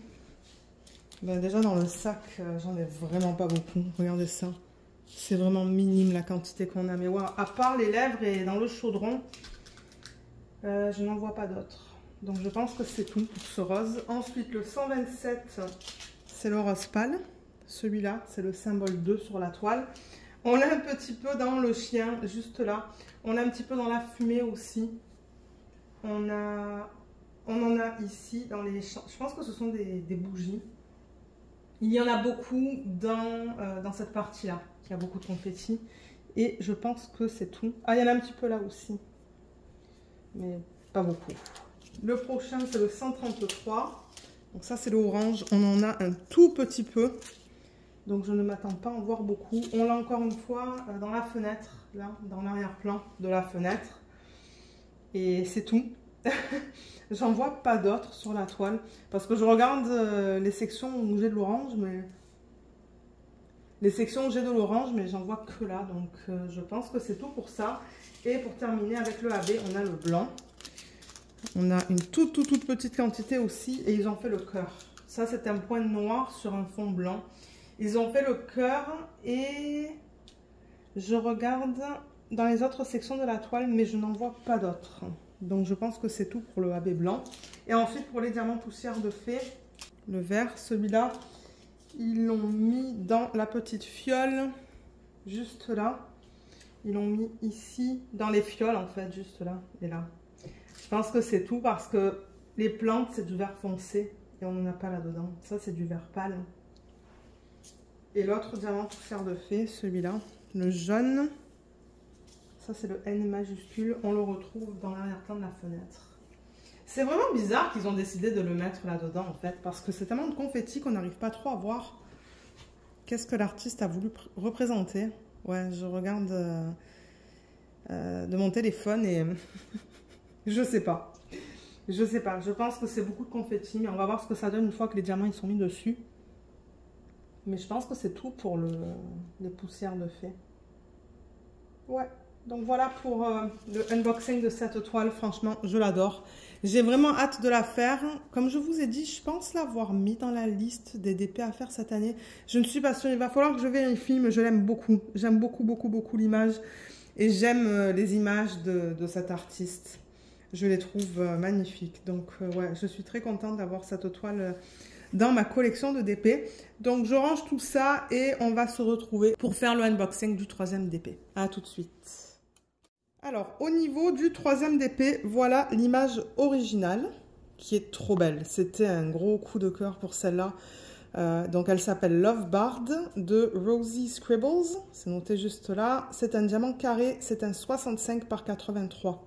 Ben déjà dans le sac, j'en ai vraiment pas beaucoup. Regardez ça. C'est vraiment minime la quantité qu'on a. Mais ouais, à part les lèvres et dans le chaudron, je n'en vois pas d'autres. Donc je pense que c'est tout pour ce rose. Ensuite, le 127, c'est le rose pâle. Celui-là, c'est le symbole 2 sur la toile. On a un petit peu dans le chien, juste là. On a un petit peu dans la fumée aussi. On en a ici dans les champs. Je pense que ce sont des bougies. Il y en a beaucoup dans cette partie-là. Il y a beaucoup de confettis. Et je pense que c'est tout. Ah, il y en a un petit peu là aussi. Mais pas beaucoup. Le prochain, c'est le 133. Donc ça, c'est l'orange. On en a un tout petit peu. Donc je ne m'attends pas à en voir beaucoup. On l'a encore une fois dans la fenêtre, là, dans l'arrière-plan de la fenêtre. Et c'est tout. J'en vois pas d'autres sur la toile. Parce que je regarde les sections où j'ai de l'orange, mais... Les sections où j'ai de l'orange, mais j'en vois que là. Donc je pense que c'est tout pour ça. Et pour terminer avec le AB, on a le blanc. On a une toute petite quantité aussi. Et ils ont fait le cœur. Ça, c'est un point noir sur un fond blanc. Ils ont fait le cœur et je regarde dans les autres sections de la toile, mais je n'en vois pas d'autres. Donc je pense que c'est tout pour le AB blanc. Et ensuite pour les diamants poussière de fée, le vert, celui-là, ils l'ont mis dans la petite fiole, juste là. Ils l'ont mis ici, dans les fioles en fait, juste là et là. Je pense que c'est tout parce que les plantes, c'est du vert foncé et on n'en a pas là-dedans. Ça, c'est du vert pâle. Et l'autre diamant poussière de fée, celui-là, le jaune, ça c'est le N majuscule, on le retrouve dans l'arrière-plan de la fenêtre. C'est vraiment bizarre qu'ils ont décidé de le mettre là-dedans en fait, parce que c'est tellement de confettis qu'on n'arrive pas trop à voir qu'est-ce que l'artiste a voulu représenter. Ouais, je regarde de mon téléphone et je sais pas. Je sais pas, je pense que c'est beaucoup de confettis, mais on va voir ce que ça donne une fois que les diamants ils sont mis dessus. Mais je pense que c'est tout pour les poussières de fée. Ouais, donc voilà pour le unboxing de cette toile. Franchement, je l'adore. J'ai vraiment hâte de la faire. Comme je vous ai dit, je pense l'avoir mis dans la liste des DP à faire cette année. Je ne suis pas sûre. Il va falloir que je vérifie, mais je l'aime beaucoup. J'aime beaucoup l'image. Et j'aime les images de cet artiste. Je les trouve magnifiques. Donc, ouais, je suis très contente d'avoir cette toile dans ma collection de DP. Donc, je range tout ça et on va se retrouver pour faire le unboxing du 3e DP. À tout de suite. Alors, au niveau du 3e DP, voilà l'image originale qui est trop belle. C'était un gros coup de cœur pour celle-là. Donc, elle s'appelle Love Bard de Rosie Scribbles. C'est noté juste là. C'est un diamant carré. C'est un 65 par 83.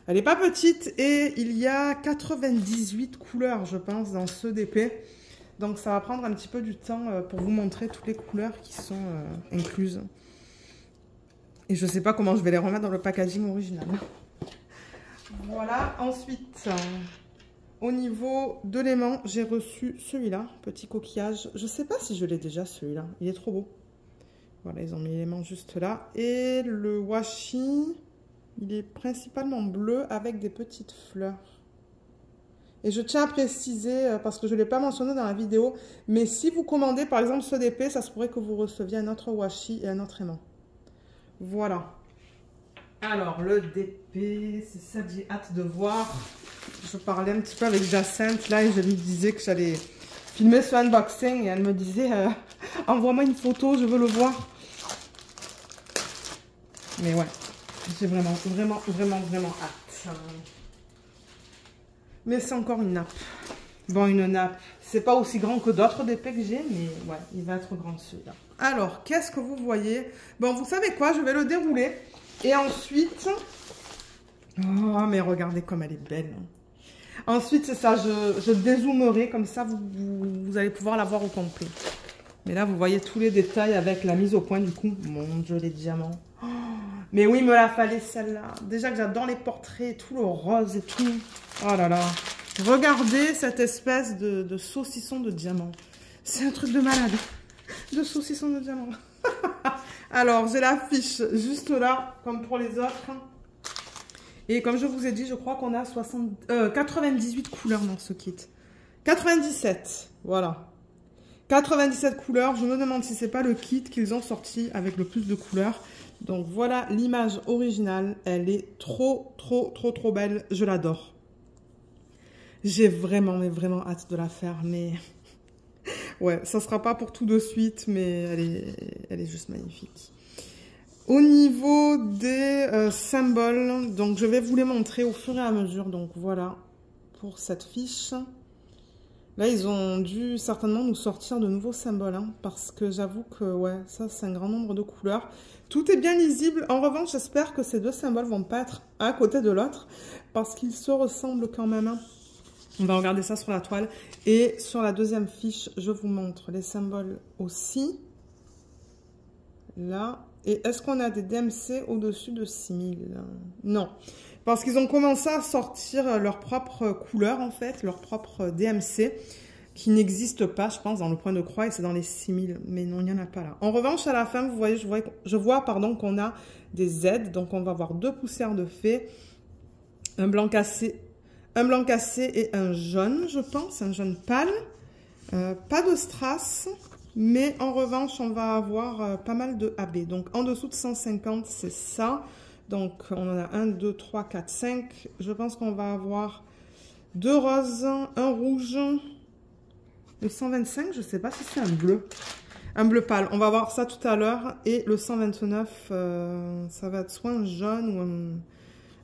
Elle n'est pas petite et il y a 98 couleurs, je pense, dans ce DP. Donc, ça va prendre un petit peu du temps pour vous montrer toutes les couleurs qui sont incluses. Et je ne sais pas comment je vais les remettre dans le packaging original. Voilà. Ensuite... au niveau de l'aimant, j'ai reçu celui-là, petit coquillage. Je ne sais pas si je l'ai déjà, celui-là. Il est trop beau. Voilà, ils ont mis l'aimant juste là. Et le washi, il est principalement bleu avec des petites fleurs. Et je tiens à préciser, parce que je ne l'ai pas mentionné dans la vidéo, mais si vous commandez par exemple ce DP, ça se pourrait que vous receviez un autre washi et un autre aimant. Voilà. Alors, le DP, c'est ça que j'ai hâte de voir. Je parlais un petit peu avec Jacinthe là et je lui disais que j'allais filmer ce unboxing et elle me disait envoie-moi une photo, je veux le voir. Mais ouais, j'ai vraiment hâte. Mais c'est encore une nappe. Bon, une nappe, c'est pas aussi grand que d'autres DP que j'ai, mais ouais, il va être grand celui-là. Alors, qu'est-ce que vous voyez? Bon, vous savez quoi? Je vais le dérouler et ensuite... oh, mais regardez comme elle est belle. Ensuite, c'est ça, je dézoomerai, comme ça, vous allez pouvoir la voir au complet. Mais là, vous voyez tous les détails avec la mise au point du coup. Mon Dieu, les diamants. Oh, mais oui, il me la fallait celle-là. Déjà que j'adore les portraits, tout le rose et tout. Oh là là. Regardez cette espèce de saucisson de diamant. C'est un truc de malade. De saucisson de diamant. Alors, j'ai la fiche juste là, comme pour les autres. Et comme je vous ai dit, je crois qu'on a 98 couleurs dans ce kit. 97, voilà. 97 couleurs. Je me demande si c'est pas le kit qu'ils ont sorti avec le plus de couleurs. Donc voilà l'image originale. Elle est trop belle. Je l'adore. J'ai vraiment hâte de la faire. Mais ouais, ça sera pas pour tout de suite. Mais elle est juste magnifique. Au niveau des symboles, donc je vais vous les montrer au fur et à mesure. Donc voilà, pour cette fiche. Là, ils ont dû certainement nous sortir de nouveaux symboles. Hein, parce que j'avoue que, ouais, ça, c'est un grand nombre de couleurs. Tout est bien lisible. En revanche, j'espère que ces deux symboles vont pas être à côté de l'autre. Parce qu'ils se ressemblent quand même. Hein. On va regarder ça sur la toile. Et sur la deuxième fiche, je vous montre les symboles aussi. Là. Et est-ce qu'on a des DMC au-dessus de 6000? Non. Parce qu'ils ont commencé à sortir leur propre couleur, en fait, leur propre DMC, qui n'existe pas, je pense, dans le point de croix, et c'est dans les 6000. Mais non, il n'y en a pas là. En revanche, à la fin, vous voyez, je vois qu'on a des Z. Donc, on va avoir 2 poussières de fée, un blanc cassé et un jaune, je pense, un jaune pâle. Pas de strass. Mais en revanche, on va avoir pas mal de AB. Donc, en dessous de 150, c'est ça. Donc, on en a 1, 2, 3, 4, 5. Je pense qu'on va avoir 2 roses, un rouge. Le 125, je ne sais pas si c'est un bleu. Un bleu pâle. On va voir ça tout à l'heure. Et le 129, ça va être soit un jaune ou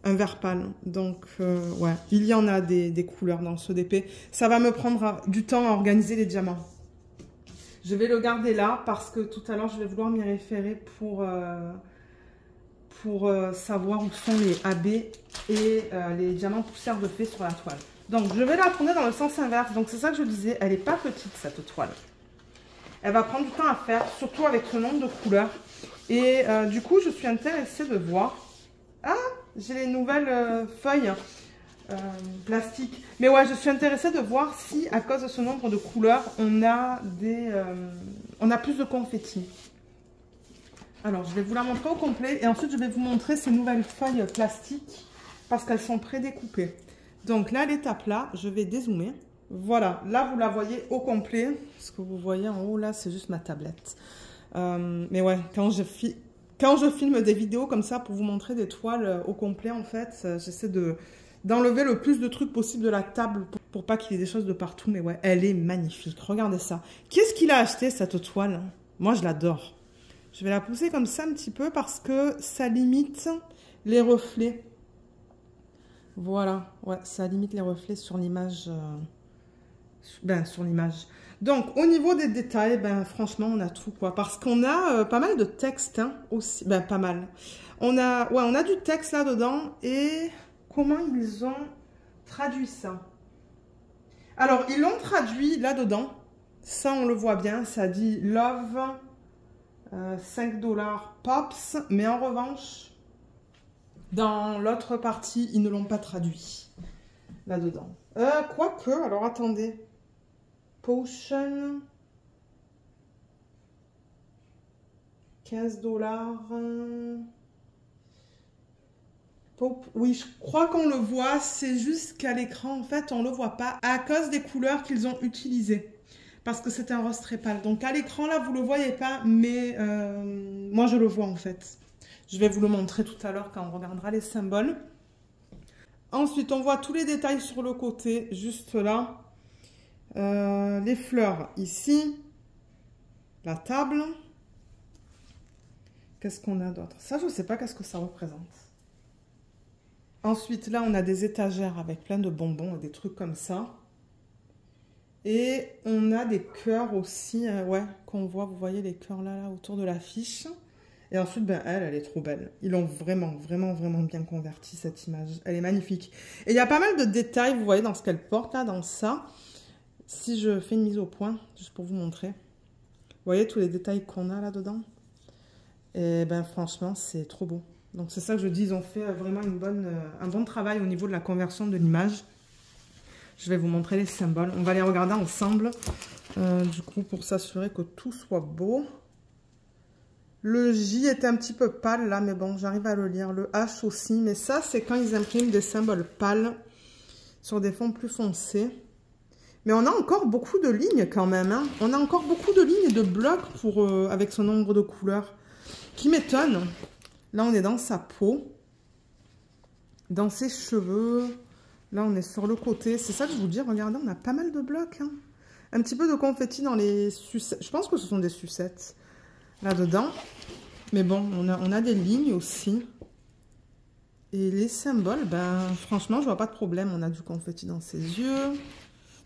un vert pâle. Donc, ouais, il y en a des couleurs dans ce DP. Ça va me prendre du temps à organiser les diamants. Je vais le garder là parce que tout à l'heure, je vais vouloir m'y référer pour savoir où sont les AB et les diamants poussières de fée sur la toile. Donc, je vais la tourner dans le sens inverse. Donc, c'est ça que je disais, elle n'est pas petite, cette toile. Elle va prendre du temps à faire, surtout avec ce nombre de couleurs. Et du coup, je suis intéressée de voir... Ah, j'ai les nouvelles feuilles plastique. Mais ouais, je suis intéressée de voir si, à cause de ce nombre de couleurs, on a plus de confettis. Alors, je vais vous la montrer au complet et ensuite, je vais vous montrer ces nouvelles feuilles plastiques parce qu'elles sont prédécoupées. Donc là, l'étape là, je vais dézoomer. Voilà, là, vous la voyez au complet. Ce que vous voyez en haut, là, c'est juste ma tablette. Mais ouais, quand je filme des vidéos comme ça pour vous montrer des toiles au complet, en fait, j'essaie de d'enlever le plus de trucs possible de la table pour pas qu'il y ait des choses de partout. Mais ouais, elle est magnifique. Regardez ça. Qu'est-ce qu'il a acheté, cette toile? Moi, je l'adore. Je vais la pousser comme ça un petit peu parce que ça limite les reflets. Voilà. Ouais, ça limite les reflets sur l'image. Sur l'image. Donc, au niveau des détails, franchement, on a tout, quoi. Parce qu'on a pas mal de texte, hein, aussi. Pas mal. On a du texte là-dedans. Et comment ils ont traduit ça? Alors, ils l'ont traduit là-dedans. Ça, on le voit bien. Ça dit « Love 5 $, Pops ». Mais en revanche, dans l'autre partie, ils ne l'ont pas traduit là-dedans. Quoique, alors attendez. Potion, 15 $. Oui, je crois qu'on le voit, c'est juste qu'à l'écran, en fait, on ne le voit pas à cause des couleurs qu'ils ont utilisées. Parce que c'est un rose très pâle. Donc à l'écran, là, vous ne le voyez pas, mais moi, je le vois, en fait. Je vais vous le montrer tout à l'heure quand on regardera les symboles. Ensuite, on voit tous les détails sur le côté, juste là. Les fleurs ici, la table. Qu'est-ce qu'on a d'autre? Ça, je ne sais pas qu'est-ce que ça représente. Ensuite, là, on a des étagères avec plein de bonbons et des trucs comme ça. Et on a des cœurs aussi, ouais, qu'on voit, vous voyez les cœurs là, autour de l'affiche. Et ensuite, elle est trop belle. Ils l'ont vraiment, vraiment, vraiment bien converti, cette image. Elle est magnifique. Et il y a pas mal de détails, vous voyez, dans ce qu'elle porte, là, dans ça. Si je fais une mise au point, juste pour vous montrer. Vous voyez tous les détails qu'on a là-dedans? Et franchement, c'est trop beau. Donc c'est ça que je dis, ils ont fait vraiment un bon travail au niveau de la conversion de l'image. Je vais vous montrer les symboles. On va les regarder ensemble, du coup, pour s'assurer que tout soit beau. Le J est un petit peu pâle là, mais bon, j'arrive à le lire. Le H aussi, mais ça, c'est quand ils impriment des symboles pâles sur des fonds plus foncés. Mais on a encore beaucoup de lignes quand même. Hein. On a encore beaucoup de lignes et de blocs avec ce nombre de couleurs qui m'étonne. Là, on est dans sa peau, dans ses cheveux. Là, on est sur le côté. C'est ça que je vous dis. Regardez, on a pas mal de blocs. Hein. Un petit peu de confetti dans les sucettes. Je pense que ce sont des sucettes là-dedans. Mais bon, on a des lignes aussi. Et les symboles, franchement, je vois pas de problème. On a du confetti dans ses yeux.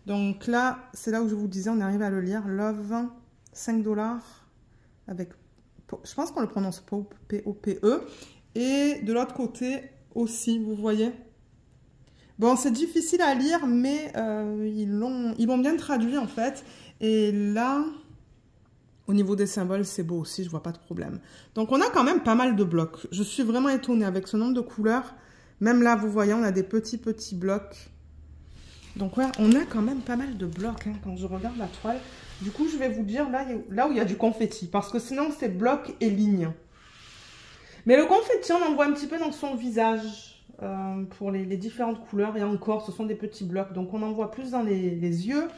Donc là, c'est là où je vous disais, on arrive à le lire. Love, 5 $. Avec, je pense qu'on le prononce Pope, P-O-P-E. Et de l'autre côté aussi, vous voyez. Bon, c'est difficile à lire, mais ils l'ont bien traduit en fait. Et là, au niveau des symboles, c'est beau aussi, je vois pas de problème. Donc on a quand même pas mal de blocs. Je suis vraiment étonnée avec ce nombre de couleurs. Même là, vous voyez, on a des petits blocs. Donc ouais, on a quand même pas mal de blocs hein, quand je regarde la toile. Du coup, je vais vous dire là où il y a du confetti. Parce que sinon, c'est blocs et lignes. Mais le confetti, on en voit un petit peu dans son visage. Pour les différentes couleurs. Et encore, ce sont des petits blocs. Donc, on en voit plus dans les yeux.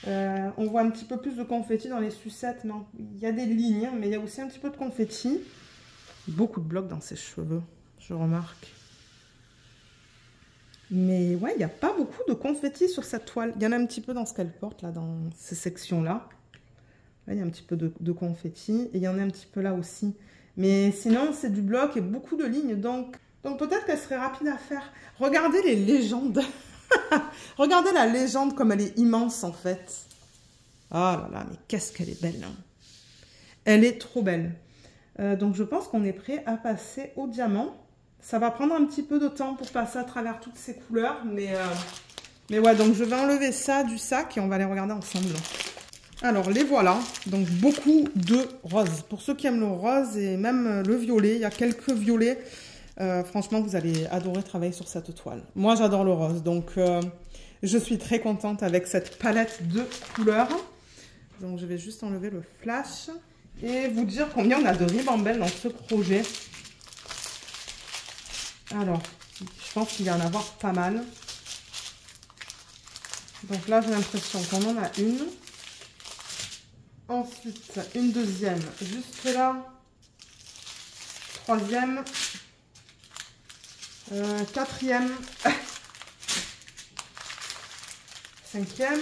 On voit un petit peu plus de confetti dans les sucettes. Mais il y a des lignes, mais il y a aussi un petit peu de confetti. Beaucoup de blocs dans ses cheveux, je remarque. Mais ouais, il n'y a pas beaucoup de confetti sur cette toile. Il y en a un petit peu dans ce qu'elle porte, là, dans ces sections-là. Là, il y a un petit peu de confetti. Et il y en a un petit peu là aussi. Mais sinon, c'est du bloc et beaucoup de lignes. Donc peut-être qu'elle serait rapide à faire. Regardez les légendes. Regardez la légende comme elle est immense, en fait. Ah là là, mais qu'est-ce qu'elle est belle. Hein. Elle est trop belle. Donc, je pense qu'on est prêt à passer au diamant. Ça va prendre un petit peu de temps pour passer à travers toutes ces couleurs. Mais ouais, donc je vais enlever ça du sac et on va les regarder ensemble. Alors, les voilà. Donc, beaucoup de rose. Pour ceux qui aiment le rose et même le violet, il y a quelques violets. Franchement, vous allez adorer travailler sur cette toile. Moi, j'adore le rose. Donc, je suis très contente avec cette palette de couleurs. Donc, je vais juste enlever le flash. Et vous dire combien on a de ribambelles dans ce projet. Alors, je pense qu'il va y en avoir pas mal. Donc là, j'ai l'impression qu'on en a une. Ensuite, une deuxième juste là. Troisième. Quatrième. Cinquième.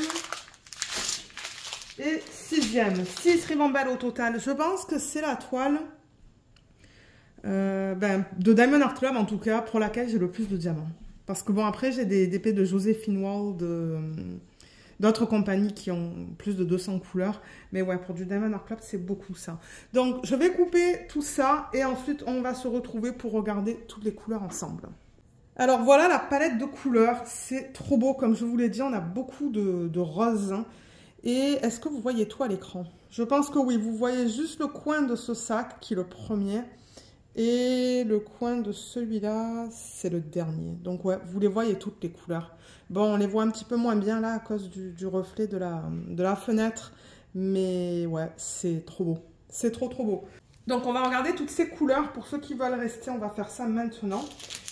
Et sixième. 6 ribambelles au total. Je pense que c'est la toile de Diamond Art Club, en tout cas, pour laquelle j'ai le plus de diamants. Parce que bon, après, j'ai des épées de Joséphine Wall, d'autres compagnies qui ont plus de 200 couleurs. Mais ouais, pour du Diamond Art Club, c'est beaucoup ça. Donc, je vais couper tout ça et ensuite, on va se retrouver pour regarder toutes les couleurs ensemble. Alors, voilà la palette de couleurs. C'est trop beau. Comme je vous l'ai dit, on a beaucoup de roses. Hein. Et est-ce que vous voyez tout à l'écran? Je pense que oui. Vous voyez juste le coin de ce sac qui est le premier. Et le coin de celui-là, c'est le dernier. Donc ouais, vous les voyez toutes les couleurs. Bon, on les voit un petit peu moins bien là à cause du reflet de la fenêtre. Mais ouais, c'est trop beau. C'est trop beau. Donc on va regarder toutes ces couleurs. Pour ceux qui veulent rester, on va faire ça maintenant.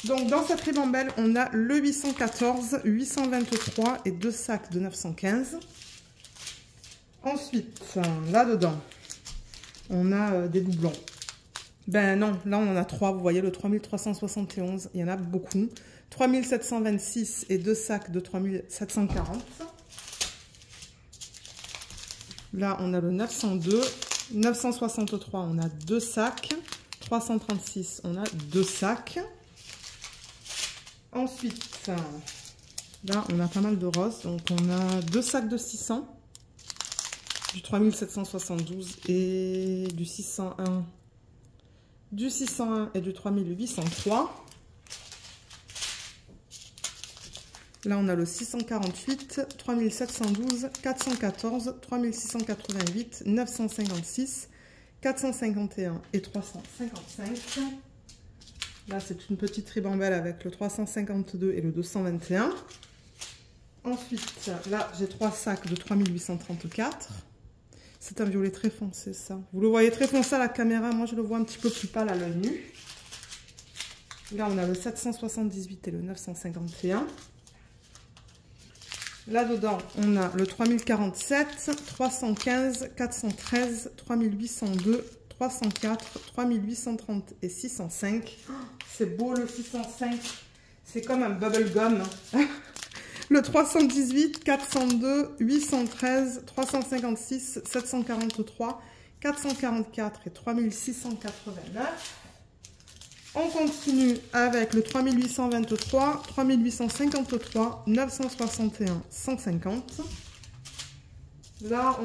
Donc dans cette ribambelle, on a le 814, 823 et 2 sacs de 915. Ensuite, là-dedans, on a des doublons. Ben non, là on en a 3, vous voyez le 3371, il y en a beaucoup. 3726 et 2 sacs de 3740. Là on a le 902, 963 on a 2 sacs, 336 on a 2 sacs. Ensuite, là on a pas mal de roses, donc on a 2 sacs de 600, du 3772 et du 601. Du 601 et du 3803. Là, on a le 648, 3712, 414, 3688, 956, 451 et 355. Là, c'est une petite ribambelle avec le 352 et le 221. Ensuite, là, j'ai 3 sacs de 3834. C'est un violet très foncé, ça. Vous le voyez très foncé à la caméra. Moi, je le vois un petit peu plus pâle à l'œil nu. Là, on a le 778 et le 951. Là-dedans, on a le 3047, 315, 413, 3802, 304, 3830 et 605. Oh, c'est beau, le 605. C'est comme un bubble gum. Le 318, 402, 813, 356, 743, 444 et 3689. On continue avec le 3823, 3853, 961, 150. Là,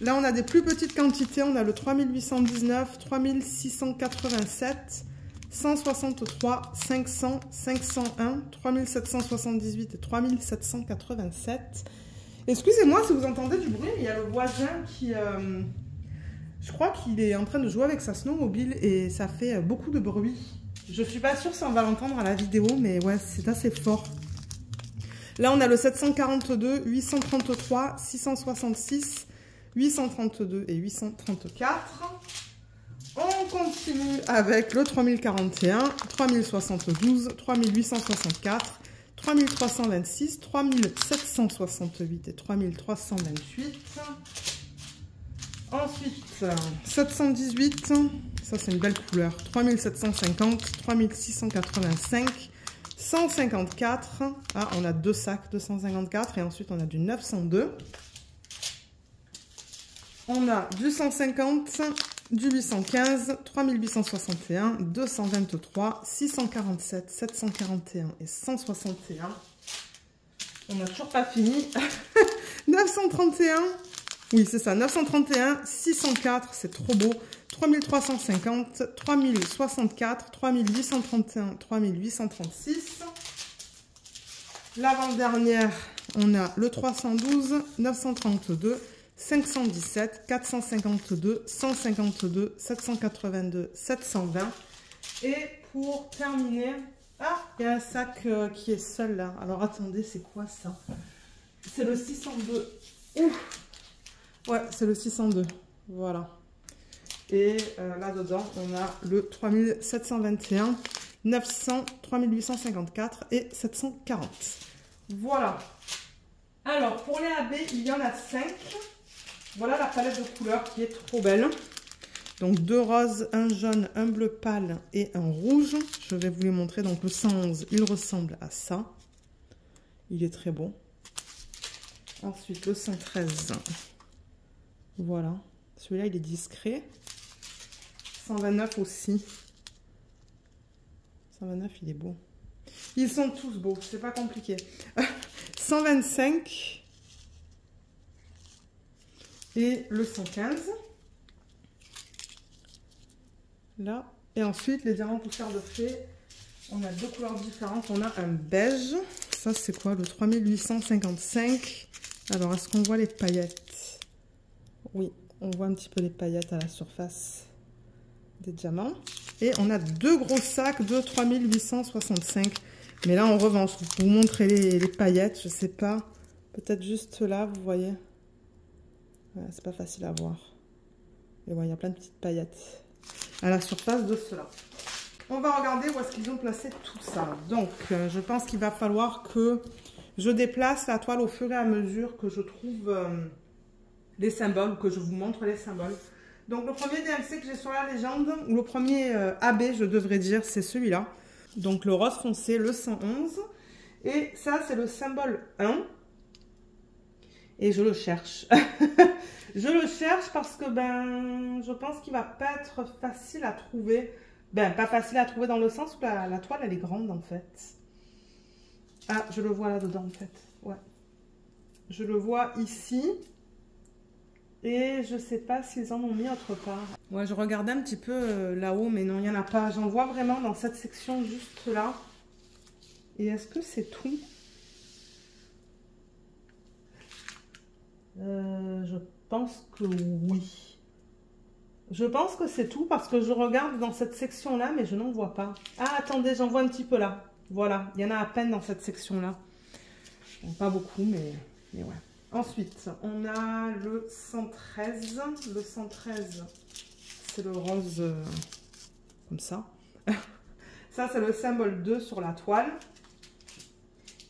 on a des plus petites quantités. On a le 3819, 3687, 163, 500, 501, 3778 et 3787. Excusez-moi si vous entendez du bruit, il y a le voisin qui... je crois qu'il est en train de jouer avec sa snowmobile et ça fait beaucoup de bruit. Je suis pas sûre si on va l'entendre à la vidéo, mais ouais, c'est assez fort. Là, on a le 742, 833, 666, 832 et 834. On continue avec le 3041, 3072, 3864, 3326, 3768 et 3328. Ensuite, 718, ça c'est une belle couleur, 3750, 3685, 154, ah on a 2 sacs de 154 et ensuite on a du 902. On a du 150, du 815, 3861, 223, 647, 741 et 161. On n'a toujours pas fini. 931, oui c'est ça, 931, 604, c'est trop beau. 3350, 3064, 3831, 3836. L'avant-dernière, on a le 312, 932, 517, 452, 152, 782, 720. Et pour terminer, ah, il y a un sac qui est seul là. Alors attendez, c'est quoi ça? C'est le 602. Ouf. Ouais, c'est le 602. Voilà. Et là-dedans, on a le 3721, 900, 3854 et 740. Voilà. Alors, pour les AB, il y en a 5. Voilà la palette de couleurs qui est trop belle. Donc 2 roses, un jaune, un bleu pâle et un rouge. Je vais vous les montrer. Donc le 111, il ressemble à ça. Il est très beau. Ensuite le 113. Voilà. Celui-là, il est discret. 129 aussi. 129, il est beau. Ils sont tous beaux, c'est pas compliqué. 125. Et le 115. Là. Et ensuite, les diamants poussière de fée. On a 2 couleurs différentes. On a un beige. Ça, c'est quoi? Le 3855. Alors, est-ce qu'on voit les paillettes? Oui, on voit un petit peu les paillettes à la surface des diamants. Et on a 2 gros sacs de 3865. Mais là, en revanche, vous montrer les paillettes, je sais pas. Peut-être juste là, vous voyez. Ouais, c'est pas facile à voir. Et ouais, il y a plein de petites paillettes à la surface de cela. On va regarder où est-ce qu'ils ont placé tout ça. Donc, je pense qu'il va falloir que je déplace la toile au fur et à mesure que je trouve les symboles, que je vous montre les symboles. Donc, le premier DMC que j'ai sur la légende, ou le premier AB, je devrais dire, c'est celui-là. Donc, le rose foncé, le 111. Et ça, c'est le symbole 1. Et je le cherche. Je le cherche parce que, ben, je pense qu'il va pas être facile à trouver. Ben, pas facile à trouver dans le sens où la toile, elle est grande, en fait. Ah, je le vois là-dedans, en fait. Ouais. Je le vois ici. Et je sais pas s'ils en ont mis autre part. Ouais, je regardais un petit peu là-haut, mais non, il n'y en a pas. J'en vois vraiment dans cette section juste là. Et est-ce que c'est tout? Je pense que oui. Je pense que c'est tout parce que je regarde dans cette section-là, mais je n'en vois pas. Ah, attendez, j'en vois un petit peu là. Voilà, il y en a à peine dans cette section-là. Bon, pas beaucoup, mais ouais. Ensuite, on a le 113. Le 113, c'est le rose comme ça. Ça, c'est le symbole 2 sur la toile.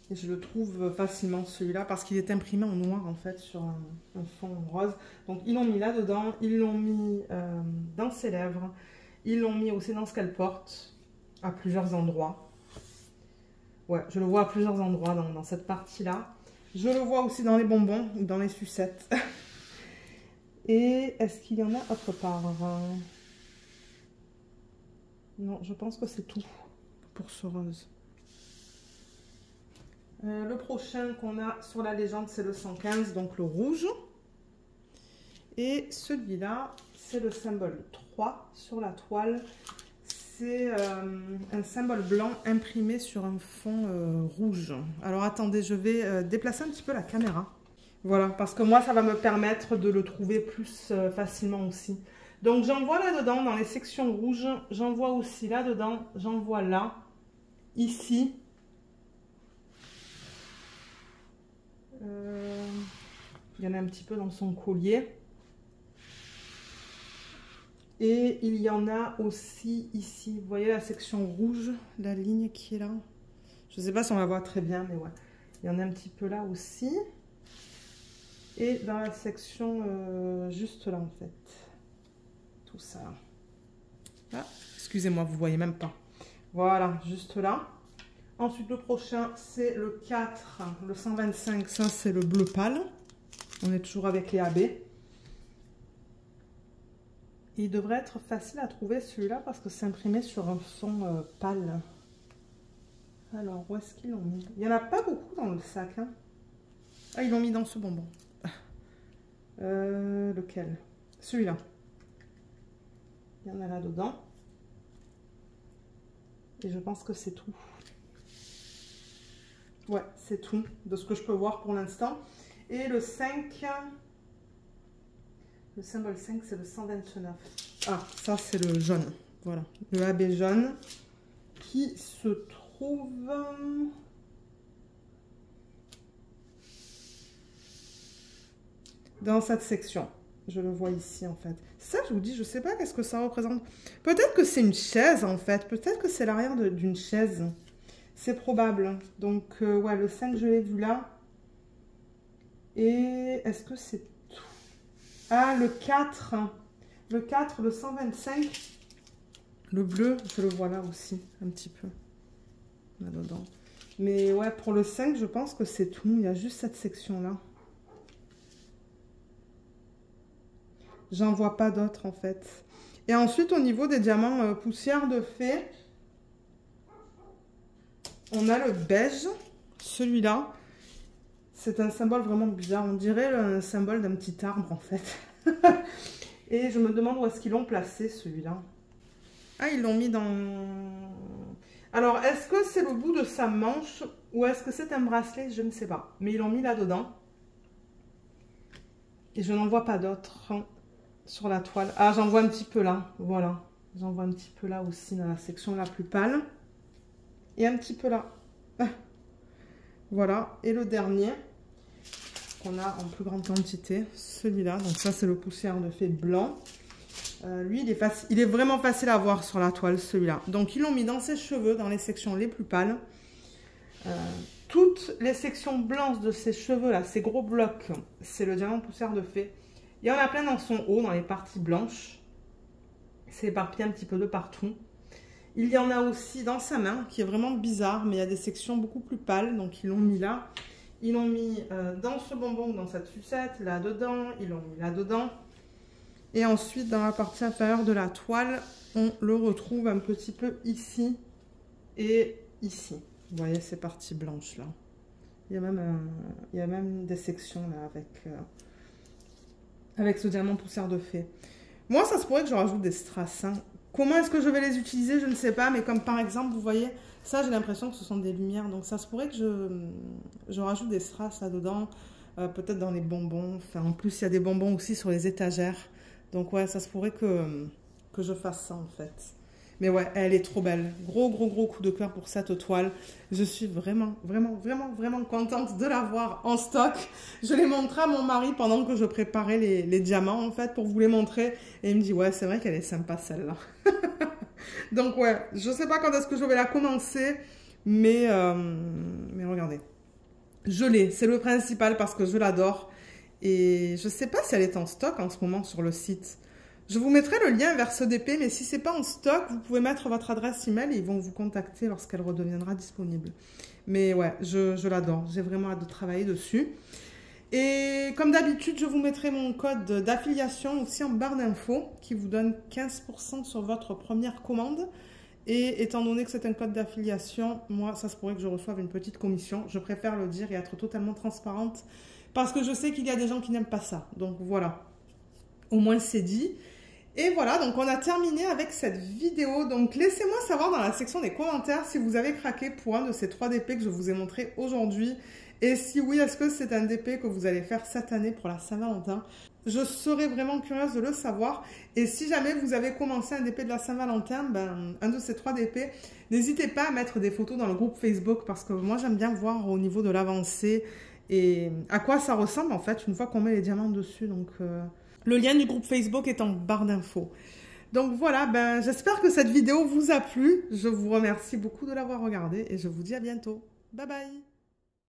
Et je le trouve facilement celui-là parce qu'il est imprimé en noir en fait sur un fond rose. Donc ils l'ont mis là-dedans, ils l'ont mis dans ses lèvres, ils l'ont mis aussi dans ce qu'elle porte à plusieurs endroits. Ouais, je le vois à plusieurs endroits dans cette partie-là. Je le vois aussi dans les bonbons ou dans les sucettes. Et est-ce qu'il y en a autre part? Non, je pense que c'est tout pour ce rose. Le prochain qu'on a sur la légende, c'est le 115, donc le rouge. Et celui-là, c'est le symbole 3 sur la toile. C'est un symbole blanc imprimé sur un fond rouge. Alors attendez, je vais déplacer un petit peu la caméra. Voilà, parce que moi, ça va me permettre de le trouver plus facilement aussi. Donc j'en vois là-dedans, dans les sections rouges. J'en vois aussi là-dedans. J'en vois là, ici. Il y en a un petit peu dans son collier. Et il y en a aussi ici. Vous voyez la section rouge, la ligne qui est là. Je ne sais pas si on la voit très bien, mais ouais. Il y en a un petit peu là aussi. Et dans la section juste là, en fait. Tout ça. Ah, excusez-moi, vous ne voyez même pas. Voilà, juste là. Ensuite, le prochain, c'est le 4, le 125. Ça, c'est le bleu pâle. On est toujours avec les AB. Il devrait être facile à trouver celui-là parce que c'est imprimé sur un fond pâle. Alors, où est-ce qu'ils l'ont mis? Il n'y en a pas beaucoup dans le sac. Hein. Ah, ils l'ont mis dans ce bonbon. Lequel? Celui-là. Il y en a là-dedans. Et je pense que c'est tout. Ouais, c'est tout de ce que je peux voir pour l'instant. Et le 5, le symbole 5, c'est le 129. Ah, ça, c'est le jaune. Voilà, le AB jaune qui se trouve dans cette section. Je le vois ici, en fait. Ça, je vous dis, je sais pas qu'est-ce que ça représente. Peut-être que c'est une chaise, en fait. Peut-être que c'est l'arrière d'une chaise. C'est probable. Donc, ouais, le 5, je l'ai vu là. Et est-ce que c'est tout? Ah, le 4. Le 4, le 125. Le bleu, je le vois là aussi, un petit peu. Là-dedans. Mais ouais, pour le 5, je pense que c'est tout. Il y a juste cette section-là. J'en vois pas d'autres, en fait. Et ensuite, au niveau des diamants poussière de fée, on a le beige. Celui-là, c'est un symbole vraiment bizarre. On dirait le symbole d'un petit arbre, en fait. Et je me demande où est-ce qu'ils l'ont placé, celui-là. Ah, ils l'ont mis dans... Alors, est-ce que c'est le bout de sa manche ou est-ce que c'est un bracelet? Je ne sais pas. Mais ils l'ont mis là-dedans. Et je n'en vois pas d'autres sur la toile. Ah, j'en vois un petit peu là. Voilà. J'en vois un petit peu là aussi dans la section la plus pâle. Et un petit peu là. Ah. Voilà. Et le dernier, qu'on a en plus grande quantité, celui-là. Donc ça, c'est le poussière de fée blanc. Lui, il est vraiment facile à voir sur la toile, celui-là. Donc, ils l'ont mis dans ses cheveux, dans les sections les plus pâles. Toutes les sections blanches de ses cheveux, là, ces gros blocs, c'est le diamant poussière de fée. Il y en a plein dans son haut, dans les parties blanches. C'est éparpillé un petit peu de partout. Il y en a aussi dans sa main, qui est vraiment bizarre, mais il y a des sections beaucoup plus pâles. Donc, ils l'ont mis là. Ils l'ont mis dans ce bonbon, dans cette sucette, là-dedans. Ils l'ont mis là-dedans. Et ensuite, dans la partie inférieure de la toile, on le retrouve un petit peu ici et ici. Vous voyez ces parties blanches là. Il y a même des sections là avec ce diamant poussière de fée. Moi, ça se pourrait que je rajoute des strass. Hein. Comment est-ce que je vais les utiliser? Je ne sais pas. Mais comme par exemple, vous voyez, ça, j'ai l'impression que ce sont des lumières. Donc, ça se pourrait que je rajoute des strass là-dedans. Peut-être dans les bonbons. Enfin, en plus, il y a des bonbons aussi sur les étagères. Donc ouais, ça se pourrait que je fasse ça en fait. Mais ouais, elle est trop belle. Gros coup de cœur pour cette toile. Je suis vraiment contente de l'avoir en stock. Je l'ai montré à mon mari pendant que je préparais les diamants en fait, pour vous les montrer. Et il me dit, ouais, c'est vrai qu'elle est sympa celle-là. Donc ouais, je sais pas quand est-ce que je vais la commencer. Mais regardez. Je l'ai, c'est le principal parce que je l'adore. Et je ne sais pas si elle est en stock en ce moment sur le site. Je vous mettrai le lien vers ce DP, mais si ce n'est pas en stock, vous pouvez mettre votre adresse email et ils vont vous contacter lorsqu'elle redeviendra disponible. Mais ouais, je l'adore. J'ai vraiment hâte de travailler dessus. Et comme d'habitude, je vous mettrai mon code d'affiliation aussi en barre d'infos qui vous donne 15% sur votre première commande. Et étant donné que c'est un code d'affiliation, moi, ça se pourrait que je reçoive une petite commission. Je préfère le dire et être totalement transparente. Parce que je sais qu'il y a des gens qui n'aiment pas ça. Donc voilà, au moins c'est dit. Et voilà, donc on a terminé avec cette vidéo. Donc laissez-moi savoir dans la section des commentaires si vous avez craqué pour un de ces 3 DP que je vous ai montré aujourd'hui. Et si oui, est-ce que c'est un DP que vous allez faire cette année pour la Saint-Valentin? Je serais vraiment curieuse de le savoir. Et si jamais vous avez commencé un DP de la Saint-Valentin, ben, un de ces 3 DP, n'hésitez pas à mettre des photos dans le groupe Facebook parce que moi j'aime bien voir au niveau de l'avancée et à quoi ça ressemble en fait une fois qu'on met les diamants dessus. Donc le lien du groupe Facebook est en barre d'infos. Donc voilà, ben, j'espère que cette vidéo vous a plu. Je vous remercie beaucoup de l'avoir regardée et je vous dis à bientôt. Bye bye.